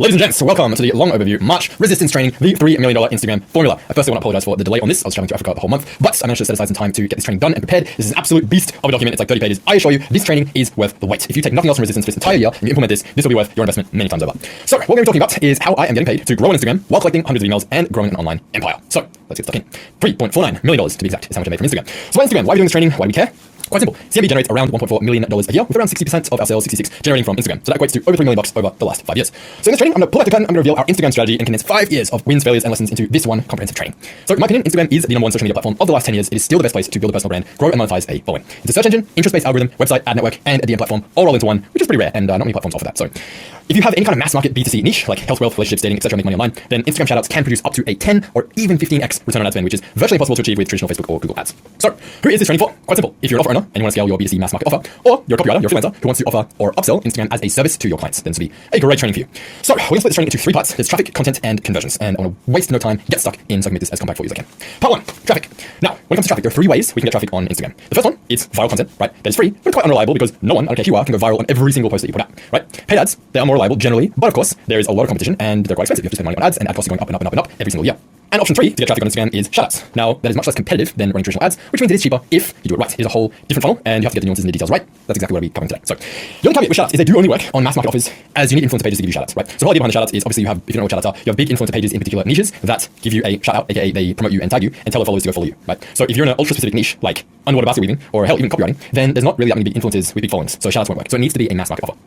Ladies and gents, welcome to the long overview March resistance training, the $3 million Instagram formula. I firstly want to apologize for the delay on this. I was traveling to Africa the whole month, but I managed to set aside some time to get this training done and prepared. This is an absolute beast of a document. It's like 30 pages. I assure you, this training is worth the wait. If you take nothing else from resistance for this entire year and you implement this, this will be worth your investment many times over. So what we're going to be talking about is how I am getting paid to grow on Instagram while collecting hundreds of emails and growing an online empire. So let's get stuck in. $3.49 million to be exact is how much I made from Instagram. So Instagram, why are we doing this training? Why do we care? Quite simple. CMB generates around $1.4 million a year, with around 60% of our sales, 66, generating from Instagram. So that equates to over $3 million over the last 5 years. So in this training, I'm going to pull back the curtain, I'm going to reveal our Instagram strategy and condense 5 years of wins, failures, and lessons into this one comprehensive training. So in my opinion, Instagram is the #1 social media platform of the last 10 years. It is still the best place to build a personal brand, grow and monetize a following. It's a search engine, interest-based algorithm, website, ad network, and a DM platform all roll into one, which is pretty rare, and not many platforms offer that. So if you have any kind of mass market B2C niche, like health, wealth, relationships, dating, etc., make money online, then Instagram shoutouts can produce up to a 10 or even 15x return on ad spend, which is virtually impossible to achieve with traditional Facebook or Google ads. So who is this training for? Quite simple. If you're an offer owner and you want to scale your B2C mass market offer, or you're a copywriter, you're a freelancer who wants to offer or upsell Instagram as a service to your clients, then this will be a great training for you. So we're going to split this training into 3 parts. There's traffic, content, and conversions. And I want to waste no time, get stuck in, so I can make this as compact for you as I can. Part 1, traffic. Now, when it comes to traffic, there are 3 ways we can get traffic on Instagram. The first one is viral content, right? That is free, but it's quite unreliable because no one, I don't care who you are, can go viral on every single post that you put out, right? Paid ads, they are more reliable generally, but of course, there is a lot of competition and they're quite expensive. You have to spend money on ads, and ad costs are going up and up and up and up every single year. And option 3 to get traffic on Instagram is shoutouts. Now, that is much less competitive than running traditional ads, which means it is cheaper if you do it right. It is a whole different funnel, and you have to get the nuances and the details right. That's exactly what we're covering today. So, the only caveat with shoutouts is they do only work on mass market offers, as you need influencer pages to give you shoutouts, right? So the whole idea behind the shoutouts is obviously you have, if you don't know what shoutouts are, you have big influencer pages in particular niches that give you a shoutout, aka they promote you and tag you and tell their followers to go follow you, right? So if you're in an ultra specific niche like underwater basket weaving or hell even copywriting, then there's not really that many big influencers with big followings. So shoutouts won't work. So it needs to be a mass market offer.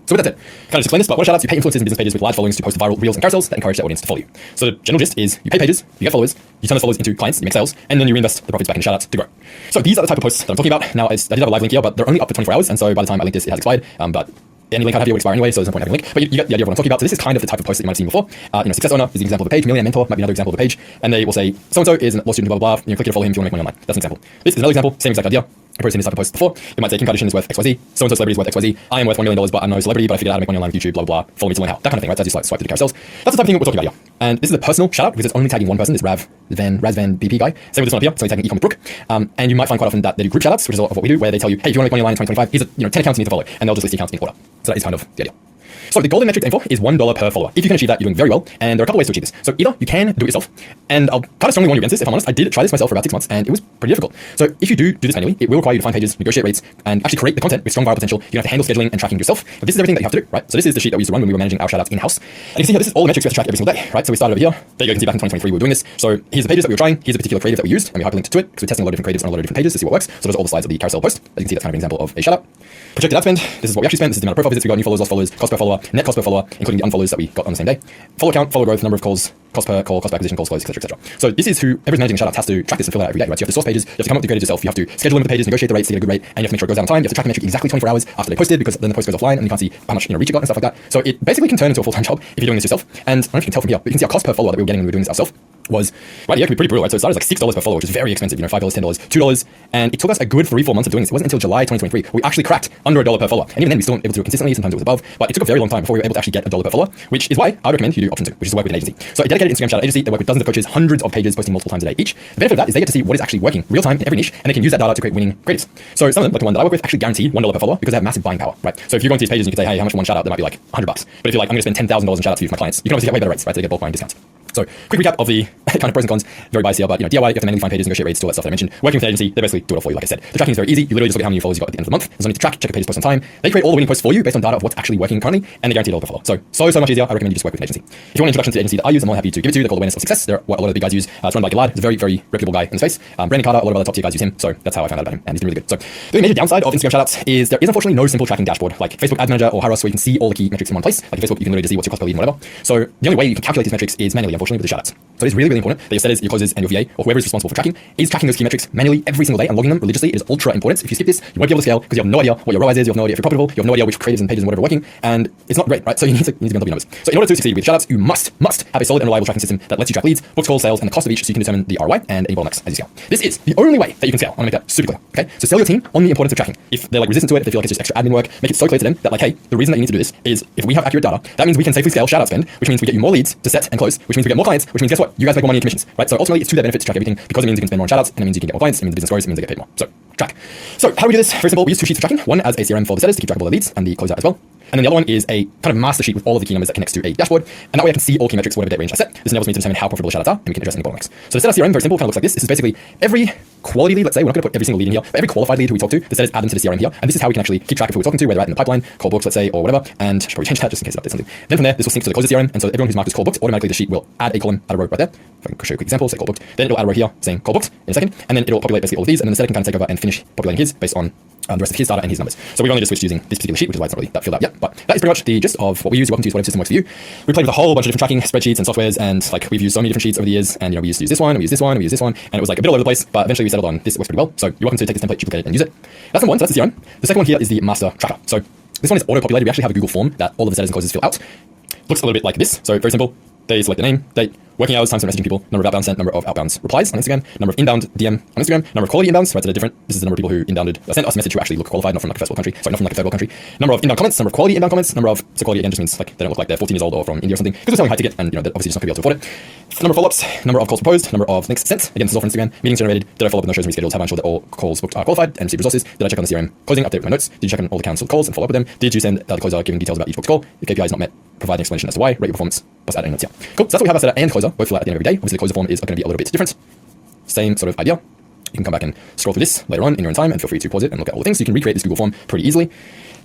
So with that said, kind of just explain this, but what shoutouts, you pay influencers and business pages with large followings to post viral reels and carousels that encourage their audience to follow you. So the general gist is you pay pages, you get followers, you turn those followers into clients, you make sales, and then you reinvest the profits back in shoutouts to grow. So these are the type of posts that I'm talking about. Now, I did have a live link here, but they're only up for 24 hours, and so by the time I link this, it has expired. But any link I have here will expire anyway, so there's no point having a link. But you get the idea of what I'm talking about. So this is kind of the type of post that you might have seen before. Success owner is an example of a page. Millionaire mentor might be another example of a page. And they will say, so-and-so is a law student, blah, blah, blah. Click here to follow him if you want to make money online. That's an example. This is another example, same exact idea. I've probably seen this type of post before. It might say Kim Kardashian is worth XYZ, so-and-so celebrity is worth XYZ, I am worth $1 million, but I'm no celebrity, but I figured out how to make money online with YouTube, blah, blah, blah, follow me to learn how. That kind of thing, right? So as you swipe through the carousels. That's the type of thing we're talking about here. And this is a personal shout out because it's only tagging one person, this Razvan BP guy. Same with this one up here, it's only tagging Ecom Brook. And you might find quite often that they do group shout outs, which is of what we do, where they tell you, hey, if you want to make money online in 2025, here's 10 accounts you need to follow, and they'll just list the accounts in order. So that is kind of the idea. So the golden metric to aim for is $1 per follower. If you can achieve that, you're doing very well. And there are a couple ways to achieve this. So either you can do it yourself, and I'll kind of strongly warn you against this, if I'm honest. I did try this myself for about 6 months, and it was pretty difficult. So if you do this manually, it will require you to find pages, negotiate rates, and actually create the content with strong viral potential. You're going to have to handle scheduling and tracking yourself. But this is everything that you have to do, right? So this is the sheet that we used to run when we were managing our shoutouts in-house. And you can see here, this is all the metrics we have to track every single day, right? So we started over here. There you can see back in 2023 we were doing this. So here's the pages that we were trying. Here's a particular creative that we used, and we hyperlinked to it because we're testing a lot of different creatives on a lot of different pages to see what works. So there's all the slides of the carousel post. As you can see, that's kind of an example of a shoutout. Projected ad spend. This is what we actually spent. This is the amount of profile visits we got, new followers, lost followers, cost per follower, net cost per follower, including the unfollows that we got on the same day. Follow count, follow growth, number of calls, cost per call, cost per acquisition, calls closed, etc., etc. So this is whoever's managing shoutouts has to track this and fill that out every day, right? So you have to source pages, you have to come up with the creatives yourself, you have to schedule them with the pages, negotiate the rates to get a good rate, and you have to make sure it goes down on time. You have to track the metric exactly 24 hours after they posted, because then the post goes offline and you can't see how much reach it got and stuff like that. So it basically can turn into a full-time job if you're doing this yourself. And I don't know if you can tell from here, but you can see our cost per follower that we were getting when we were doing this ourselves was, right, yeah, it could be pretty brutal, right? So it started as like $6 per follower, which is very expensive, $5, $10, $2, and it took us a good 3-4 months of doing this. It wasn't until July 2023 we actually cracked under $1 per follower. And even then we still weren't able to do it consistently, sometimes it was above, but it took a very long time before we were able to actually get $1 per follower, which is why I would recommend you do option 2, which is to work with an agency. So a dedicated Instagram shout out agency, they work with dozens of coaches, hundreds of pages, posting multiple times a day each. The benefit of that is they get to see what is actually working real time in every niche, and they can use that data to create winning creatives. So some of them, like the one that I work with, actually guarantee $1 per follower because they have massive buying power, right? So if you go into these pages and you can say, hey, how much for one shout out, that might be like $100. But if you're like, I'm going to spend $10,000 in shout outs for my clients, you can obviously get way better rates, right? So they get bulk buying discounts. So quick recap of the kind of pros and cons, very biased here, but DIY, you have to manually find pages, negotiate rates, all that stuff that I mentioned. Working with an agency, they basically do it all for you, like I said. The tracking is very easy. You literally just look at how many followers you got at the end of the month. There's no need to track, check a page's post on time. They create all the winning posts for you based on data of what's actually working currently, and they guarantee $1 per follow. So much easier. I recommend you just work with an agency. If you want an introduction to the agency that I use, I'm more happy to give it to you. They're called Awareness of Success. They're what a lot of the big guys use. It's run by Gilad. He's a very, very reputable guy in the space. Brandon Carter, a lot of other top tier guys use him. So that's how I found out about him, and he's been really good. So the major downside of Instagram shoutouts is there is unfortunately no simple tracking dashboard like Facebook Ad Manager or Hyros where you can see all the key metrics in one place. Like in Facebook, you can literally just see what's your cost per lead and whatever. So the only way you can calculate these metrics is manually, unfortunately, with the shoutouts. So it's really, really important that your setters, your closers, and your VA, or whoever is responsible for tracking, is tracking those key metrics manually every single day and logging them religiously. It is ultra important. If you skip this, you won't be able to scale because you have no idea what your ROAS is, you have no idea if you're profitable, you have no idea which creatives and pages and whatever are working, and it's not great, right? So you need to be on top of your numbers. So in order to succeed with shoutouts, you must have a solid and reliable tracking system that lets you track leads, books, calls, sales, and the cost of each so you can determine the ROI and any bottlenecks as you scale. This is the only way that you can scale. I want to make that super clear, okay? So sell your team on the importance of tracking. If they're like resistant to it, if they feel like it's just extra admin work, make it so clear to them that like, hey, the reason that you need to do this is if we have accurate data, that means we can safely scale shoutout spend, which means we get you more leads to set and close, which means we get more clients, which means guess what? You guys make more money in commissions, right? So ultimately it's to their benefit to track everything because it means you can spend more on shoutouts and it means you can get more clients, it means the business grows, it means they get paid more. So track. So how do we do this? Very simple. We use 2 sheets for tracking. One as a CRM for the setters to keep track of all the leads and the closeout as well. And then the other one is a kind of master sheet with all of the key numbers that connects to a dashboard. And that way I can see all key metrics, whatever date range I set. This enables me to determine how profitable shoutouts are, and we can address any bottlenecks. So the setup CRM, very simple, kind of looks like this. This is basically every quality lead, let's say, we're not going to put every single lead in here, but every qualified lead who we talk to, the setters add them to the CRM here. And this is how we can actually keep track of who we're talking to, whether they're at in the pipeline, call books, let's say, or whatever. And I should probably change that just in case it updates something. Then from there, this will sync to the closes CRM. And so everyone who's marked as call booked, automatically the sheet will add a column, add a row right there. If I can show you a quick example, say call booked. Then it'll add a row here saying call booked in a second. And then it'll populate basically all of these. And then the setter can kind of take over and finish populating his based on the rest of his data and his numbers. So we've only just switched using this particular sheet, which is why it's not really that filled out yet. But that is pretty much the gist of what we use. You're welcome to use whatever system works for you. We played with a whole bunch of different tracking spreadsheets and softwares, and like we've used so many different sheets over the years. And you know, we used to use this one, we used this one, we used this one, and it was like a bit all over the place. But eventually we settled on this. It works pretty well. So you're welcome to take this template, duplicate it, and use it. That's number one. So that's the CRM. The second one here is the master tracker. So this one is auto-populated. We actually have a Google form that all of the setters and closes fill out. Looks a little bit like this. So very simple. They select the name, date, working hours, time spent messaging people, number of outbound sent, number of outbound replies on Instagram, number of inbound DM on Instagram, number of quality inbounds, right, so they're different. This is the number of people who sent us a message who actually look qualified, not from like a first world country, sorry, not from like a third world country. Number of inbound comments, number of quality inbound comments, number of, so quality again just means like they don't look like they're 14 years old or from India or something, because we're selling high ticket and you know, they're obviously just not going to be able to afford it. Number of follow-ups, number of calls proposed, number of links sent, again this is all from Instagram, meetings generated, did I follow up with no shows and reschedules, have I ensured that all calls booked are qualified and received resources, did I check on the CRM closing, update with my notes, did you check on all the cancelled calls and follow up with them, did you send the closer giving details about each booked call, if KPI is not met, provide an explanation as to why, rate your performance, plus adding notes here. Cool, so that's what we have our setter and closer, both fill out at the end of every day. Obviously the closer form is going to be a little bit different. Same sort of idea. You can come back and scroll through this later on in your own time and feel free to pause it and look at all the things. So you can recreate this Google form pretty easily.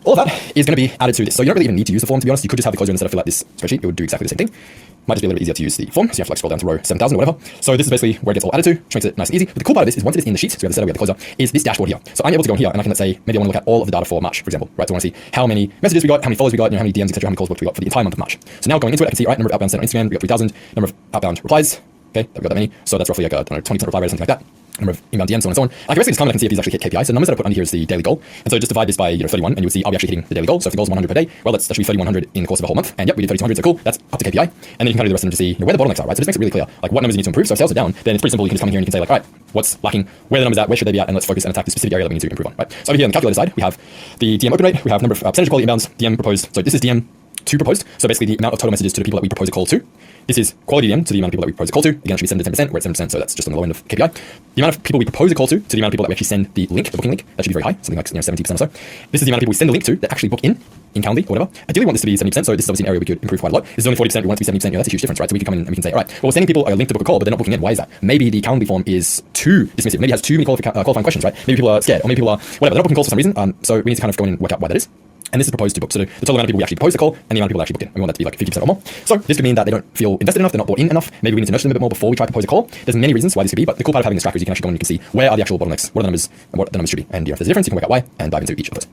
All of that is going to be added to this. So you don't really even need to use the form, to be honest. You could just have the closer instead of fill out this spreadsheet. It would do exactly the same thing. Might just be a little bit easier to use the form. So you have to like scroll down to row 7,000 or whatever. So this is basically where it gets all added to, which makes it nice and easy. But the cool part of this is once it is in the sheet, so we have the setter, we have the closer, is this dashboard here. So I'm able to go in here and I can, let's say, maybe I want to look at all of the data for March, for example, right? So I want to see how many messages we got, how many followers we got, you know, how many DMs, etc., how many calls booked we got for the entire month of March. So now going into it, I can see, right, number of outbound sent on Instagram, we got 3,000, number of outbound replies, okay, we got that many. So that's roughly like a, I don't know, 20% reply rate or something like that. Number of inbound DMs, so on and so on. I can basically just come and I can see if these actually hit KPI. So the numbers that I put under here is the daily goal. And so just divide this by 31 and you would see, are we actually hitting the daily goal? So if the goal is 100 per day, well, that should be 3,100 in the course of a whole month. And yep, we did 3,200, so cool, that's up to KPI. And then you can kind of do the rest of them to see where the bottlenecks are, right? So this makes it really clear, like what numbers you need to improve. So if sales are down, then it's pretty simple. You can just come in here and you can say like, all right, what's lacking, where the numbers at, where should they be at, and let's focus and attack the specific area that we need to improve on, right? So over here on the calculator side, we have the DM open rate, we have number of percentage quality inbounds, DM proposed. So this is DM to proposed. So basically the amount of total messages to the people that we propose a call to. This is quality DM to the amount of people that we propose a call to. Again, it should be 7 to 10%. We're at 7%, so that's just on the low end of KPI. The amount of people we propose a call to the amount of people that we actually send the link, the booking link, that should be very high, something like 70% or so. This is the amount of people we send the link to that actually book in Calendly or whatever. Ideally we want this to be 70%, so this is obviously an area we could improve quite a lot. This is only 40%, we want it to be 70%, you know, that's a huge difference, right? So we can come in and we can say, all right, well, we're sending people a link to book a call, but they're not booking in. Why is that? Maybe the Calendly form is too dismissive. Maybe it has too many qualifying questions, right? Maybe people are scared, or maybe people are whatever, they're not booking calls for some reason. So we need to kind of go in and work out why that is. And this is proposed to book. So the total amount of people we actually proposed a call and the amount of people that actually booked in. We want that to be like 50% or more. So this could mean that they don't feel invested enough, they're not bought in enough. Maybe we need to nurture them a bit more before we try to propose a call. There's many reasons why this could be, but the cool part of having this tracker is you can actually go and you can see where are the actual bottlenecks, what are the numbers, and what the numbers should be. And if there's a difference, you can work out why and dive into each of those.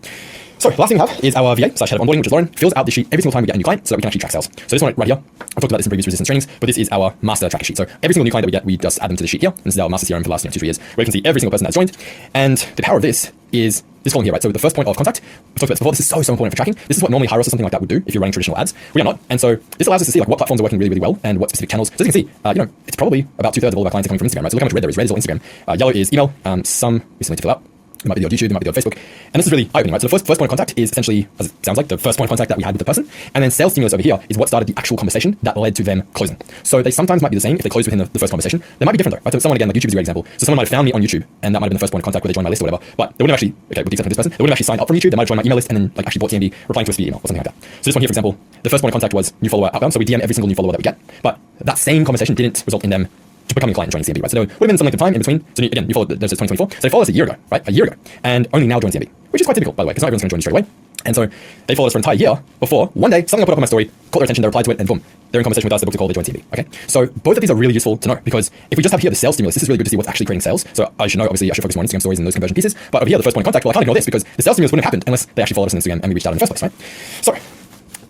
So the last thing we have is our VA / head of onboarding, which is Lauren, fills out the sheet every single time we get a new client so that we can actually track sales. So this one right here, I've talked about this in previous resistance trainings, but this is our master tracker sheet. So every single new client that we get, we just add them to the sheet here. And this is our master CRM for the last 2-3 years, where you can see every single person that's joined. And the power of this is this column here, right? So the first point of contact, we've talked about this before, this is so important for tracking. This is what normally Hyros or something like that would do if you're running traditional ads. We are not. And so this allows us to see like what platforms are working really, really well and what specific channels. So as you can see, you know, it's probably about 2/3 of all of our clients are coming from Instagram, right? So look how much red there is. Red is all Instagram. Yellow is email. Some recently to fill out. It might be the odd YouTube, it might be the odd Facebook. And this is really eye-opening, right? So the first point of contact is essentially, as it sounds like, the first point of contact that we had with the person. And then sales stimulus over here is what started the actual conversation that led to them closing. So they sometimes might be the same if they close within the first conversation. They might be different though, right? So someone, again, like YouTube is a great example. So someone might have found me on YouTube and that might have been the first point of contact where they joined my list or whatever. But they wouldn't have actually, okay, with the exception of this person, they wouldn't have actually signed up from YouTube. They might have joined my email list and then like actually bought TMB replying to us via email or something like that. So this one here, for example, the first point of contact was new follower outbound. So we DM every single new follower that we get. But that same conversation didn't result in them to becoming a client and joining CMB, right? So there would have been some length of time in between. So again, you followed, there's 2024. So they followed us a year ago, right? A year ago. And only now joined CMB, which is quite typical, by the way, because not everyone's going to join you straight away. And so they followed us for an entire year before one day, something I put up on my story, caught their attention, they replied to it, and boom, they're in conversation with us, they booked a call, they joined CMB, okay? So both of these are really useful to know because if we just have here the sales stimulus, this is really good to see what's actually creating sales. So I should know, obviously, I should focus more on Instagram stories and those conversion pieces. But over here, the first point of contact, well, I can't ignore this because the sales stimulus wouldn't have happened unless they actually followed us on Instagram and we reached out in the first place, right? So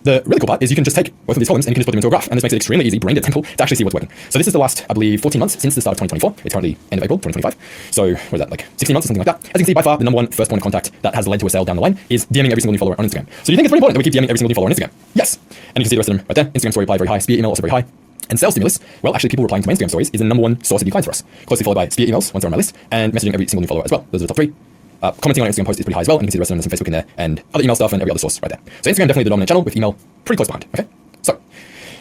the really cool part is you can just take both of these columns and you can just put them into a graph, and this makes it extremely easy, brain dead simple, to actually see what's working. So this is the last, I believe, 14 months since the start of 2024. It's currently end of April 2025. So what is that, like 16 months or something like that? As you can see, by far, the number one first point of contact that has led to a sale down the line is DMing every single new follower on Instagram. So do you think it's very important that we keep DMing every single new follower on Instagram? Yes. And you can see the rest of them right there. Instagram story reply very high, Spear email also very high. And sales stimulus, well, actually people replying to my Instagram stories is the number one source of new clients for us. Closely followed by Spear emails once they're on my list, and messaging every single new follower as well. Those are the top three. Commenting on an Instagram post is pretty high as well, and you can see the rest of them, there's some Facebook in there, and other email stuff and every other source right there. So Instagram definitely the dominant channel with email pretty close behind, okay? So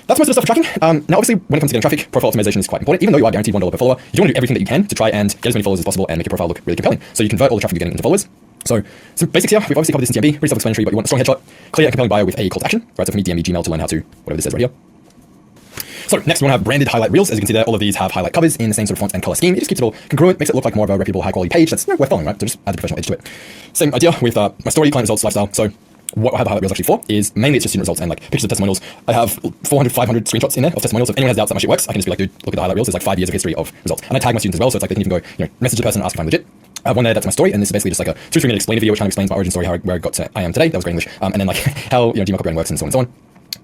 that's most of the stuff for tracking. Now obviously when it comes to getting traffic, profile optimization is quite important. Even though you are guaranteed $1 per follower, you do want to do everything that you can to try and get as many followers as possible and make your profile look really compelling. So you convert all the traffic you're getting into followers. So some basics here. We've obviously covered this in TMB, pretty self-explanatory, but you want a strong headshot, clear and compelling bio with a call to action. Right, so for me, DM me Gmail to learn how to, whatever this says right here. So next, we want to have branded highlight reels. As you can see there, all of these have highlight covers in the same sort of font and color scheme. It just keeps it all congruent, makes it look like more of a reputable, high quality page that's worth following, right? So just add the professional edge to it. Same idea with my story, client results, lifestyle. So what I have the highlight reels actually for is mainly it's just student results and like pictures of testimonials. I have 400, 500 screenshots in there of testimonials. If anyone has doubts that my shit works, I can just be like, dude, look at the highlight reels. There's like 5 years of history of results. And I tag my students as well, so it's like they can even go, message the person, ask if I'm legit. I have one there that's my story, and this is basically just like a 2-3 minute explain video which kind of explains my origin story, where I got to I am today. That was great English. And then like how Gmail copywriting works and so on and so on.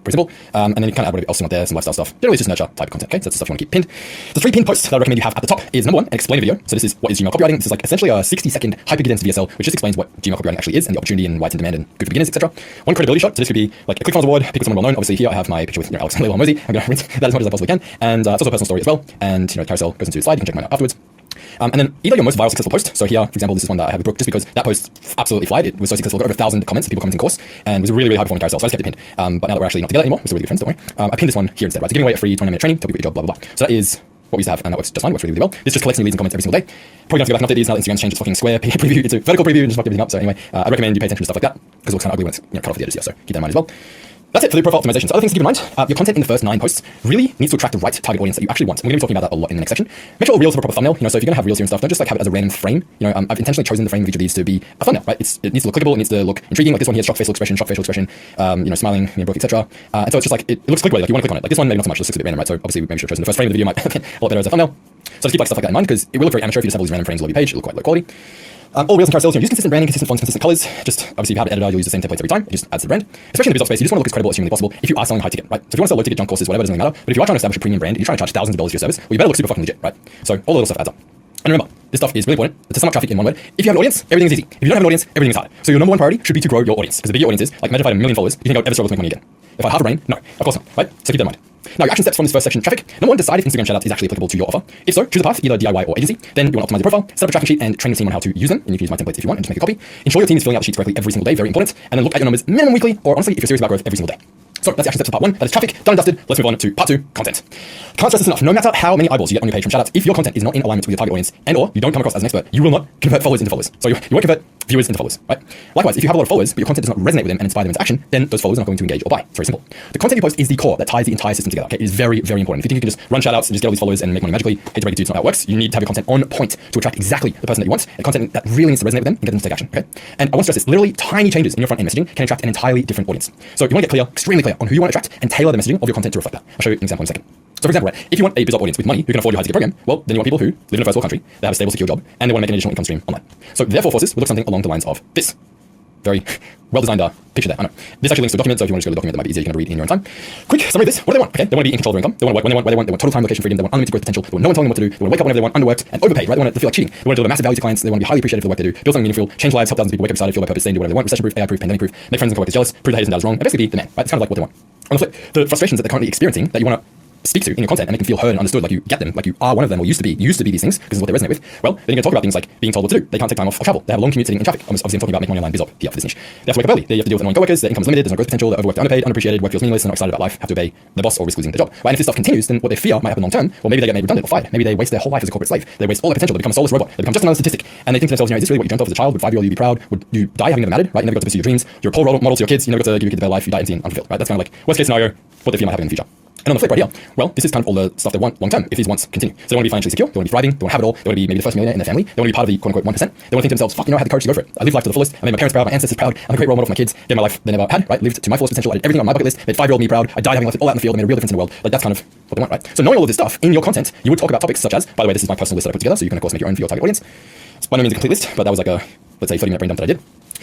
Pretty simple. And then you kind of add whatever else you want there, some lifestyle stuff. Generally, it's just nurture type content. Okay, so that's the stuff you want to keep pinned. The 3 pinned posts that I recommend you have at the top is number 1, an explainer video. So this is what is Gmail copywriting. This is like essentially a 60-second hyper-condensed VSL, which just explains what Gmail copywriting actually is and the opportunity and why it's in demand and good for beginners, etc. One credibility shot. So this could be like a ClickFunnels award, pick with someone well known. Obviously here I have my picture with Alex Leila Mosey. I'm going to rinse that as much as I possibly can. And it's also a personal story as well. And carousel goes into the slide. You can check mine out afterwards. And then either your most viral successful post. So here, for example, this is one that I have with Brooke just because that post absolutely flied. It was so successful, got over 1,000 comments, people commenting course, and it was a really, really high performing carousel. So I just kept it pinned. But now that we're actually not together anymore, we're still really good friends, don't worry. I pinned this one here instead, right? So giving away a free 20-minute training, tell people your job, blah, blah, blah. So that is what we used to have, and that works just fine, works really, really well. This just collects new leads and comments every single day. Probably going to have to go back and update these now that Instagram's changed its fucking square preview into vertical preview and just fucked everything up. So anyway, I recommend you pay attention to stuff like that because it looks kind of ugly when it's cut off the edges here. So keep that in mind as well. That's it for the profile optimization. So other things to keep in mind, your content in the first 9 posts really needs to attract the right target audience that you actually want. And we're going to be talking about that a lot in the next section. Make sure all reels have a proper thumbnail. So if you're going to have reels here and stuff, don't just like have it as a random frame. I've intentionally chosen the frame of each of these to be a thumbnail, right? It needs to look clickable, it needs to look intriguing. Like this one here, shock facial expression, smiling, Brooke, etc. And so it's just like it looks clickable, like you want to click on it. Like this one, maybe not so much. This looks a bit random, right? So obviously maybe should have chosen the first frame of the video, might a lot better as a thumbnail. So just keep like stuff like that in mind because it will look very amateur if you just have all these random frames all over your page. It'll look quite low quality. All reels and carousels, use consistent branding, consistent fonts, consistent colors. Just obviously if you have an editor, you'll use the same templates every time. It just adds to the brand. Especially in the result space, you just want to look as credible as humanly possible if you are selling high ticket, right? So if you want to sell low ticket junk courses, whatever, it doesn't really matter. But if you are trying to establish a premium brand, you're trying to charge thousands of dollars for your service, well, you better look super fucking legit, right? So all the little stuff adds up. And remember, this stuff is really important. To sum up traffic in one word, if you have an audience, everything is easy. If you don't have an audience, everything is hard. So your number 1 priority should be to grow your audience. Because the bigger your audience is, like imagine if I had 1 million followers, you think I would ever struggle to make money again? If I had half a brain, no, of course not, right? So keep that in mind. Now, your action steps from this first section, traffic. Number 1, decide if Instagram shoutouts is actually applicable to your offer. If so, choose a path, either DIY or agency. Then you want to optimize your profile, set up a tracking sheet, and train your team on how to use them. And you can use my templates if you want, and just make a copy. Ensure your team is filling out the sheets correctly every single day, very important. And then look at your numbers minimum weekly, or honestly, if you're serious about growth, every single day. So that's the action steps for part 1. That is traffic, done and dusted. Let's move on to part 2, content. Can't stress this enough. No matter how many eyeballs you get on your page from shoutouts, if your content is not in alignment with your target audience and/or you don't come across as an expert, you will not convert followers into followers. So you won't convert viewers into followers, right? Likewise, if you have a lot of followers, but your content does not resonate with them and inspire them into action, then those followers are not going to engage or buy. It's very simple. The content you post is the core that ties the entire system together. Okay, it is very, very important. If you think you can just run shoutouts and just get all these followers and make money magically, hate to break it to you, it's not how it works. You need to have your content on point to attract exactly the person that you want, and content that really needs to resonate with them and get them to take action. Okay, and I want to stress this: literally tiny changes in your front end messaging can attract an entirely different audience. So you want to get clear, extremely clear, on who you want to attract and tailor the messaging of your content to reflect that. I'll show you an example in a second. So for example, right, if you want a BizOp audience with money who can afford your high ticket program, well, then you want people who live in a first world country, they have a stable, secure job, and they want to make an additional income stream online. So therefore, forces will look something along the lines of this. Very well-designed picture there. I know. This actually links to a document, so if you want to just go to the document, that might be easier. You can read in your own time. Quick summary of this. What do they want? Okay, they want to be in control of their income. They want to work when they want, where they want. They want total time, location freedom. They want unlimited growth potential. They want no one telling them what to do. They want to wake up whenever they want, underworked and overpaid. Right? They want to feel like cheating. They want to deliver massive value to clients. They want to be highly appreciated for the work they do. Build something meaningful, change lives, help thousands of people, wake up excited, feel by purpose, stay and do whatever they want. Recession-proof, AI-proof, pandemic-proof, make friends and coworkers jealous, prove the haters and doubters wrong, and basically be the man. Right? It's kind of like what they want. On the flip, the frustrations that they're currently experiencing that you want to speak to in your content and make them feel heard and understood, like you get them, like you are one of them or used to be these things because it's what they resonate with. Well, then you're going to talk about things like being told what to do. They can't take time off or travel. They have a long commute sitting in traffic. Obviously, I'm talking about making money online, BizOp here for this niche. They have to wake up early. They have to deal with annoying coworkers. Their income is limited. There's no growth potential. They're overworked, underpaid, underappreciated. Work feels meaningless. They're not excited about life. Have to obey their boss or risk losing their job. Right? And if this stuff continues, then what they fear might happen long term. Well, maybe they get made redundant or fired. Maybe they waste their whole life as a corporate slave. They waste all their potential. They become a soulless robot. They become just another statistic. And they think to themselves, is this really what you dreamt of as a child? Would 5-year-old you be proud? Would you die having never mattered? Right? You never got to pursue your dreams. You're a poor role model to your kids. You never got to give your kids a better life. You die empty and unfulfilled. Right? That's kind of like worst case scenario. What they fear might happen in the future. And on the flip right here, well, this is kind of all the stuff they want long term if these wants continue. So they want to be financially secure, they want to be thriving, they want to have it all, they want to be maybe the first millionaire in their family, they want to be part of the quote unquote 1%. They want to think to themselves, fuck, I had the courage to go for it. I lived life to the fullest, I made my parents proud, my ancestors proud, I'm a great role model for my kids, gave my life they never had, right? Lived to my fullest potential, I did everything on my bucket list, made 5-year-old me proud, I died having left it all out in the field, I made a real difference in the world. Like that's kind of what they want, right? So knowing all of this stuff in your content, you would talk about topics such as, by the way, this is my personal list that I put together, so you can of course make your own for your target audience. It's by no means a complete list, but that was like a, let's say, 30-minute brain dump that I did.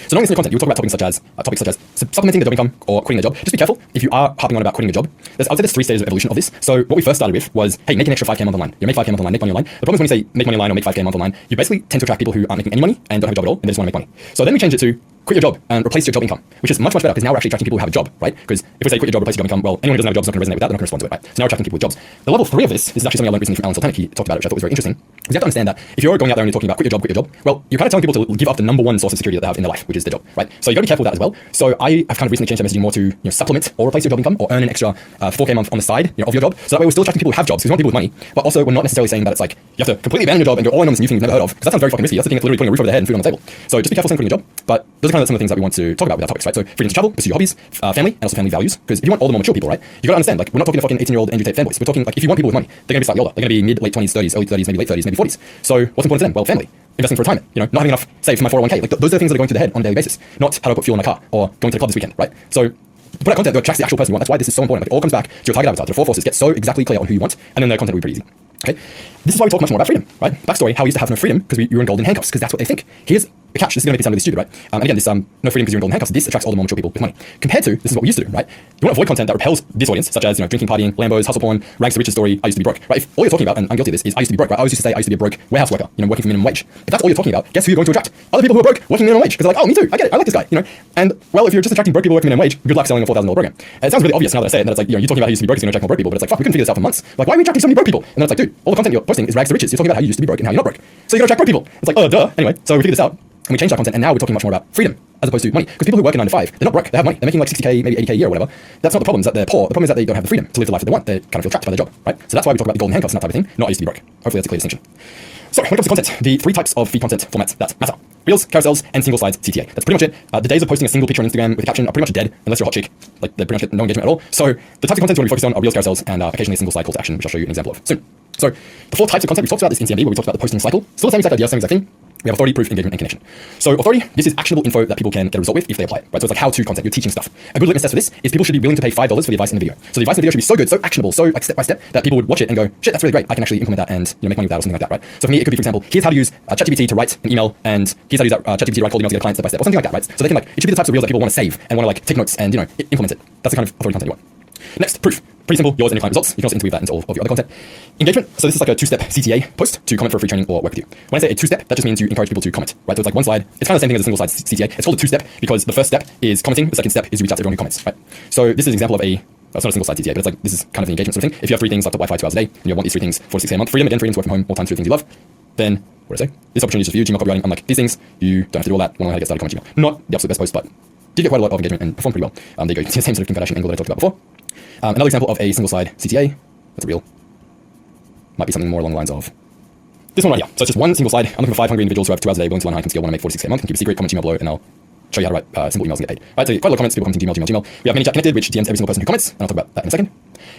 So knowing this in your content, you will talk about topics such as supplementing their job income or quitting their job. Just be careful if you are harping on about quitting your job. I would say there's 3 stages of evolution of this. So what we first started with was, hey, make an extra 5K a month online. You make 5K a month online, make money online. The problem is when you say make money online or make 5K a month online, you basically tend to attract people who aren't making any money and don't have a job at all, and they just want to make money. So then we changed it to quit your job and replace your job income, which is much better because now we're actually attracting people who have a job, right? Because if we say quit your job, replace your job income, well, anyone who doesn't have a job is not going to resonate with that, they're not going to respond to it, right? So now we're attracting people with jobs. The level 3 of this is actually something I learned recently from Alan Soltanic. He talked about it, which I thought was very interesting. Because you have to understand that if you're going out there and you're talking about quit your job, well, you're kind of telling people to give up the number one source of security that they have in their life, which is their job, right? So you got to be careful with that as well. So I have kind of recently changed my messaging more to supplement or replace your job income or earn an extra 4K a month on the side of your job. So that way we're still attracting people who have jobs because we want people with money, but also we're not necessarily saying that it's like you have to completely abandon your job and go all in on this new thing you've never heard of, because that sounds very fucking risky. That's the thing that's literally putting a roof over their head and food on the table. So just be careful saying quitting your job. But those are kind of some of the things that we want to talk about with our topics, right? So freedom to travel, pursue your hobbies, family, and also family values. Because if you want older, more mature people, right, you got to understand, like, we're not talking to fucking 18-year-old Andrew Tate fanboys. We're talking like if you want people with money, they're going to be slightly older. They're going to be mid, late 20s, 30s, early 30s, maybe late 30s, maybe 40s. So what's important to them? Well, family. Investing for retirement, not having enough saved for my 401k. Like those are the things that are going through their head on a daily basis. Not how do I put fuel in my car or going to the club this weekend, right? So put out content that attracts the actual person you want. That's why this is so important. Like, it all comes back to your target avatar, to the 4 forces. Get so exactly clear on who you want, and then the content will be pretty easy. Okay, this is why we talk much more about freedom, right? Backstory: how we used to have no freedom because we were in golden handcuffs, because that's what they think. Here's the catch. This is going to make it sound really stupid, right? And again, this no freedom because you're in golden handcuffs. This attracts older, more mature people with money. Compared to this is what we used to do, right? You want to avoid content that repels this audience, such as drinking, partying, Lambos, hustle porn, rags to riches story. I used to be broke, right? If all you're talking about, and I'm guilty of this, is I used to be broke, right? I always used to say I used to be a broke warehouse worker, working for minimum wage. If that's all you're talking about, guess who you're going to attract? Other people who are broke working minimum wage, because they're like, oh, me too, I get it, I like this guy, And well, if you're just attracting broke people working minimum wage, good luck selling a $4,000 program. And it sounds really obvious now that I say it, that it's like you're talking about how you used to be broke is going to attract more broke people, but it's like fuck, we couldn't figure this out for months. Like, why are we attracting so many broke people? And then it's like, dude, all the content you're posting is rags to riches. You're talking about how you used to be broke and how you're not broke. So you're gonna attract broke people. It's like, duh. Anyway, so we figured this out and we changed our content, and now we're talking much more about freedom as opposed to money. Because people who work in 9 to 5, they're not broke. They have money. They're making like 60k, maybe 80k a year or whatever. That's not the problem. Is that they're poor. The problem is that they don't have the freedom to live the life that they want. They kind of feel trapped by their job, right? So that's why we talk about the golden handcuffs and that type of thing. Not I used to be broke. Hopefully that's a clear distinction. So when it comes to content, the 3 types of feed content formats that matter: Reels, carousels, and single slides CTA. That's pretty much it. The days of posting a single picture on Instagram with a caption are pretty much dead unless you're a hot chick. Like, they pretty much get no engagement at all. So the types of content we're going to be focused on are Reels, carousels, and occasionally a single slide call to action, which I'll show you an example of soon. So the 4 types of content we talked about is in CMB, where we talked about the posting cycle. Still the same exact idea, same exact thing. We have authority, proof, engagement, and connection. So authority, this is actionable info that people can get a result with if they apply it, right? So it's like how-to content, you're teaching stuff. A good litmus test for this is people should be willing to pay $5 for the advice in the video. So the advice in the video should be so good, so actionable, so like step-by-step that people would watch it and go, shit, that's really great. I can actually implement that and make money with that or something like that, right? So for me, it could be, for example, here's how to use ChatGPT to write an email, and here's how to use ChatGPT to write cold emails to get a client step-by-step, or something like that, right? So they can it should be the types of reels that people want to save and want to take notes and implement it. That's the kind of authority content you want. Next, proof. Pretty simple, yours and your client results. You can also interweave that into all of your other content. Engagement. So this is like a 2-step CTA post to comment for a free training or work with you. When I say a 2-step, that just means you encourage people to comment, right? So it's like one slide. It's kind of the same thing as a single slide CTA. It's called a 2-step because the first step is commenting. The second step is you reach out to everyone who comments, right? So this is an example of it's not a single slide CTA, but it's like, this is kind of the engagement sort of thing. If you have 3 things, laptop, Wi-Fi, 2 hours a day, and you want these 3 things 4 to 6 a month, freedom, again, freedom to work from home, more time to do things you love, then what do I say? This opportunity is just for you, Gmail copywriting. I'm like, these things, you don't have to do all that. Want to know how to get started, comment Gmail. Not the absolute best post, but did get quite a lot of engagement and performed pretty well. There you go. You can see the same sort of Kim Kardashian angle that I talked about before. Another example of a single slide CTA, that's a reel, might be something more along the lines of this one right here. So it's just one single slide. I'm looking for 5 hungry individuals who have 2 hours a day, willing to learn how to scale, want to make 4 to 6K a month, and keep a secret. Comment Gmail below, and I'll show you how to write simple emails and get paid. Right, so quite a lot of comments, people commenting Gmail. We have ManyChat connected, which DMs every single person who comments, and I'll talk about that in a second.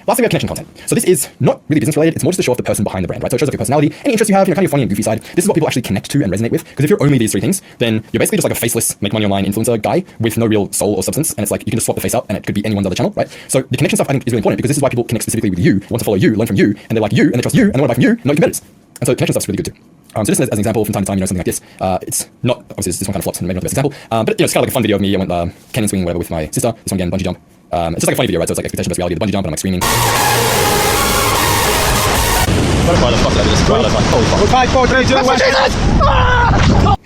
Lastly, we have connection content. So this is not really business related, it's more just to show off the person behind the brand, right? So it shows off your personality, any interests you have, kind of your funny and goofy side. This is what people actually connect to and resonate with. Because if you're only these 3 things, then you're basically just like a faceless, make money online influencer guy with no real soul or substance. And it's like you can just swap the face out and it could be anyone's other channel, right? So the connection stuff I think is really important because this is why people connect specifically with you, want to follow you, learn from you, and they like you, and they trust you, and they want to buy from you, and not your competitors. And so connection stuff's really good too. So just as an example, from time to time, something like this. It's not, obviously this one kind of flops and maybe not the best example, but it's kind of like a fun video of me. I went canyon swinging whatever with my sister. This one again, bungee jump. It's just like a funny video, right? So it's like expectation versus reality of the bungee jump, and I'm like screaming.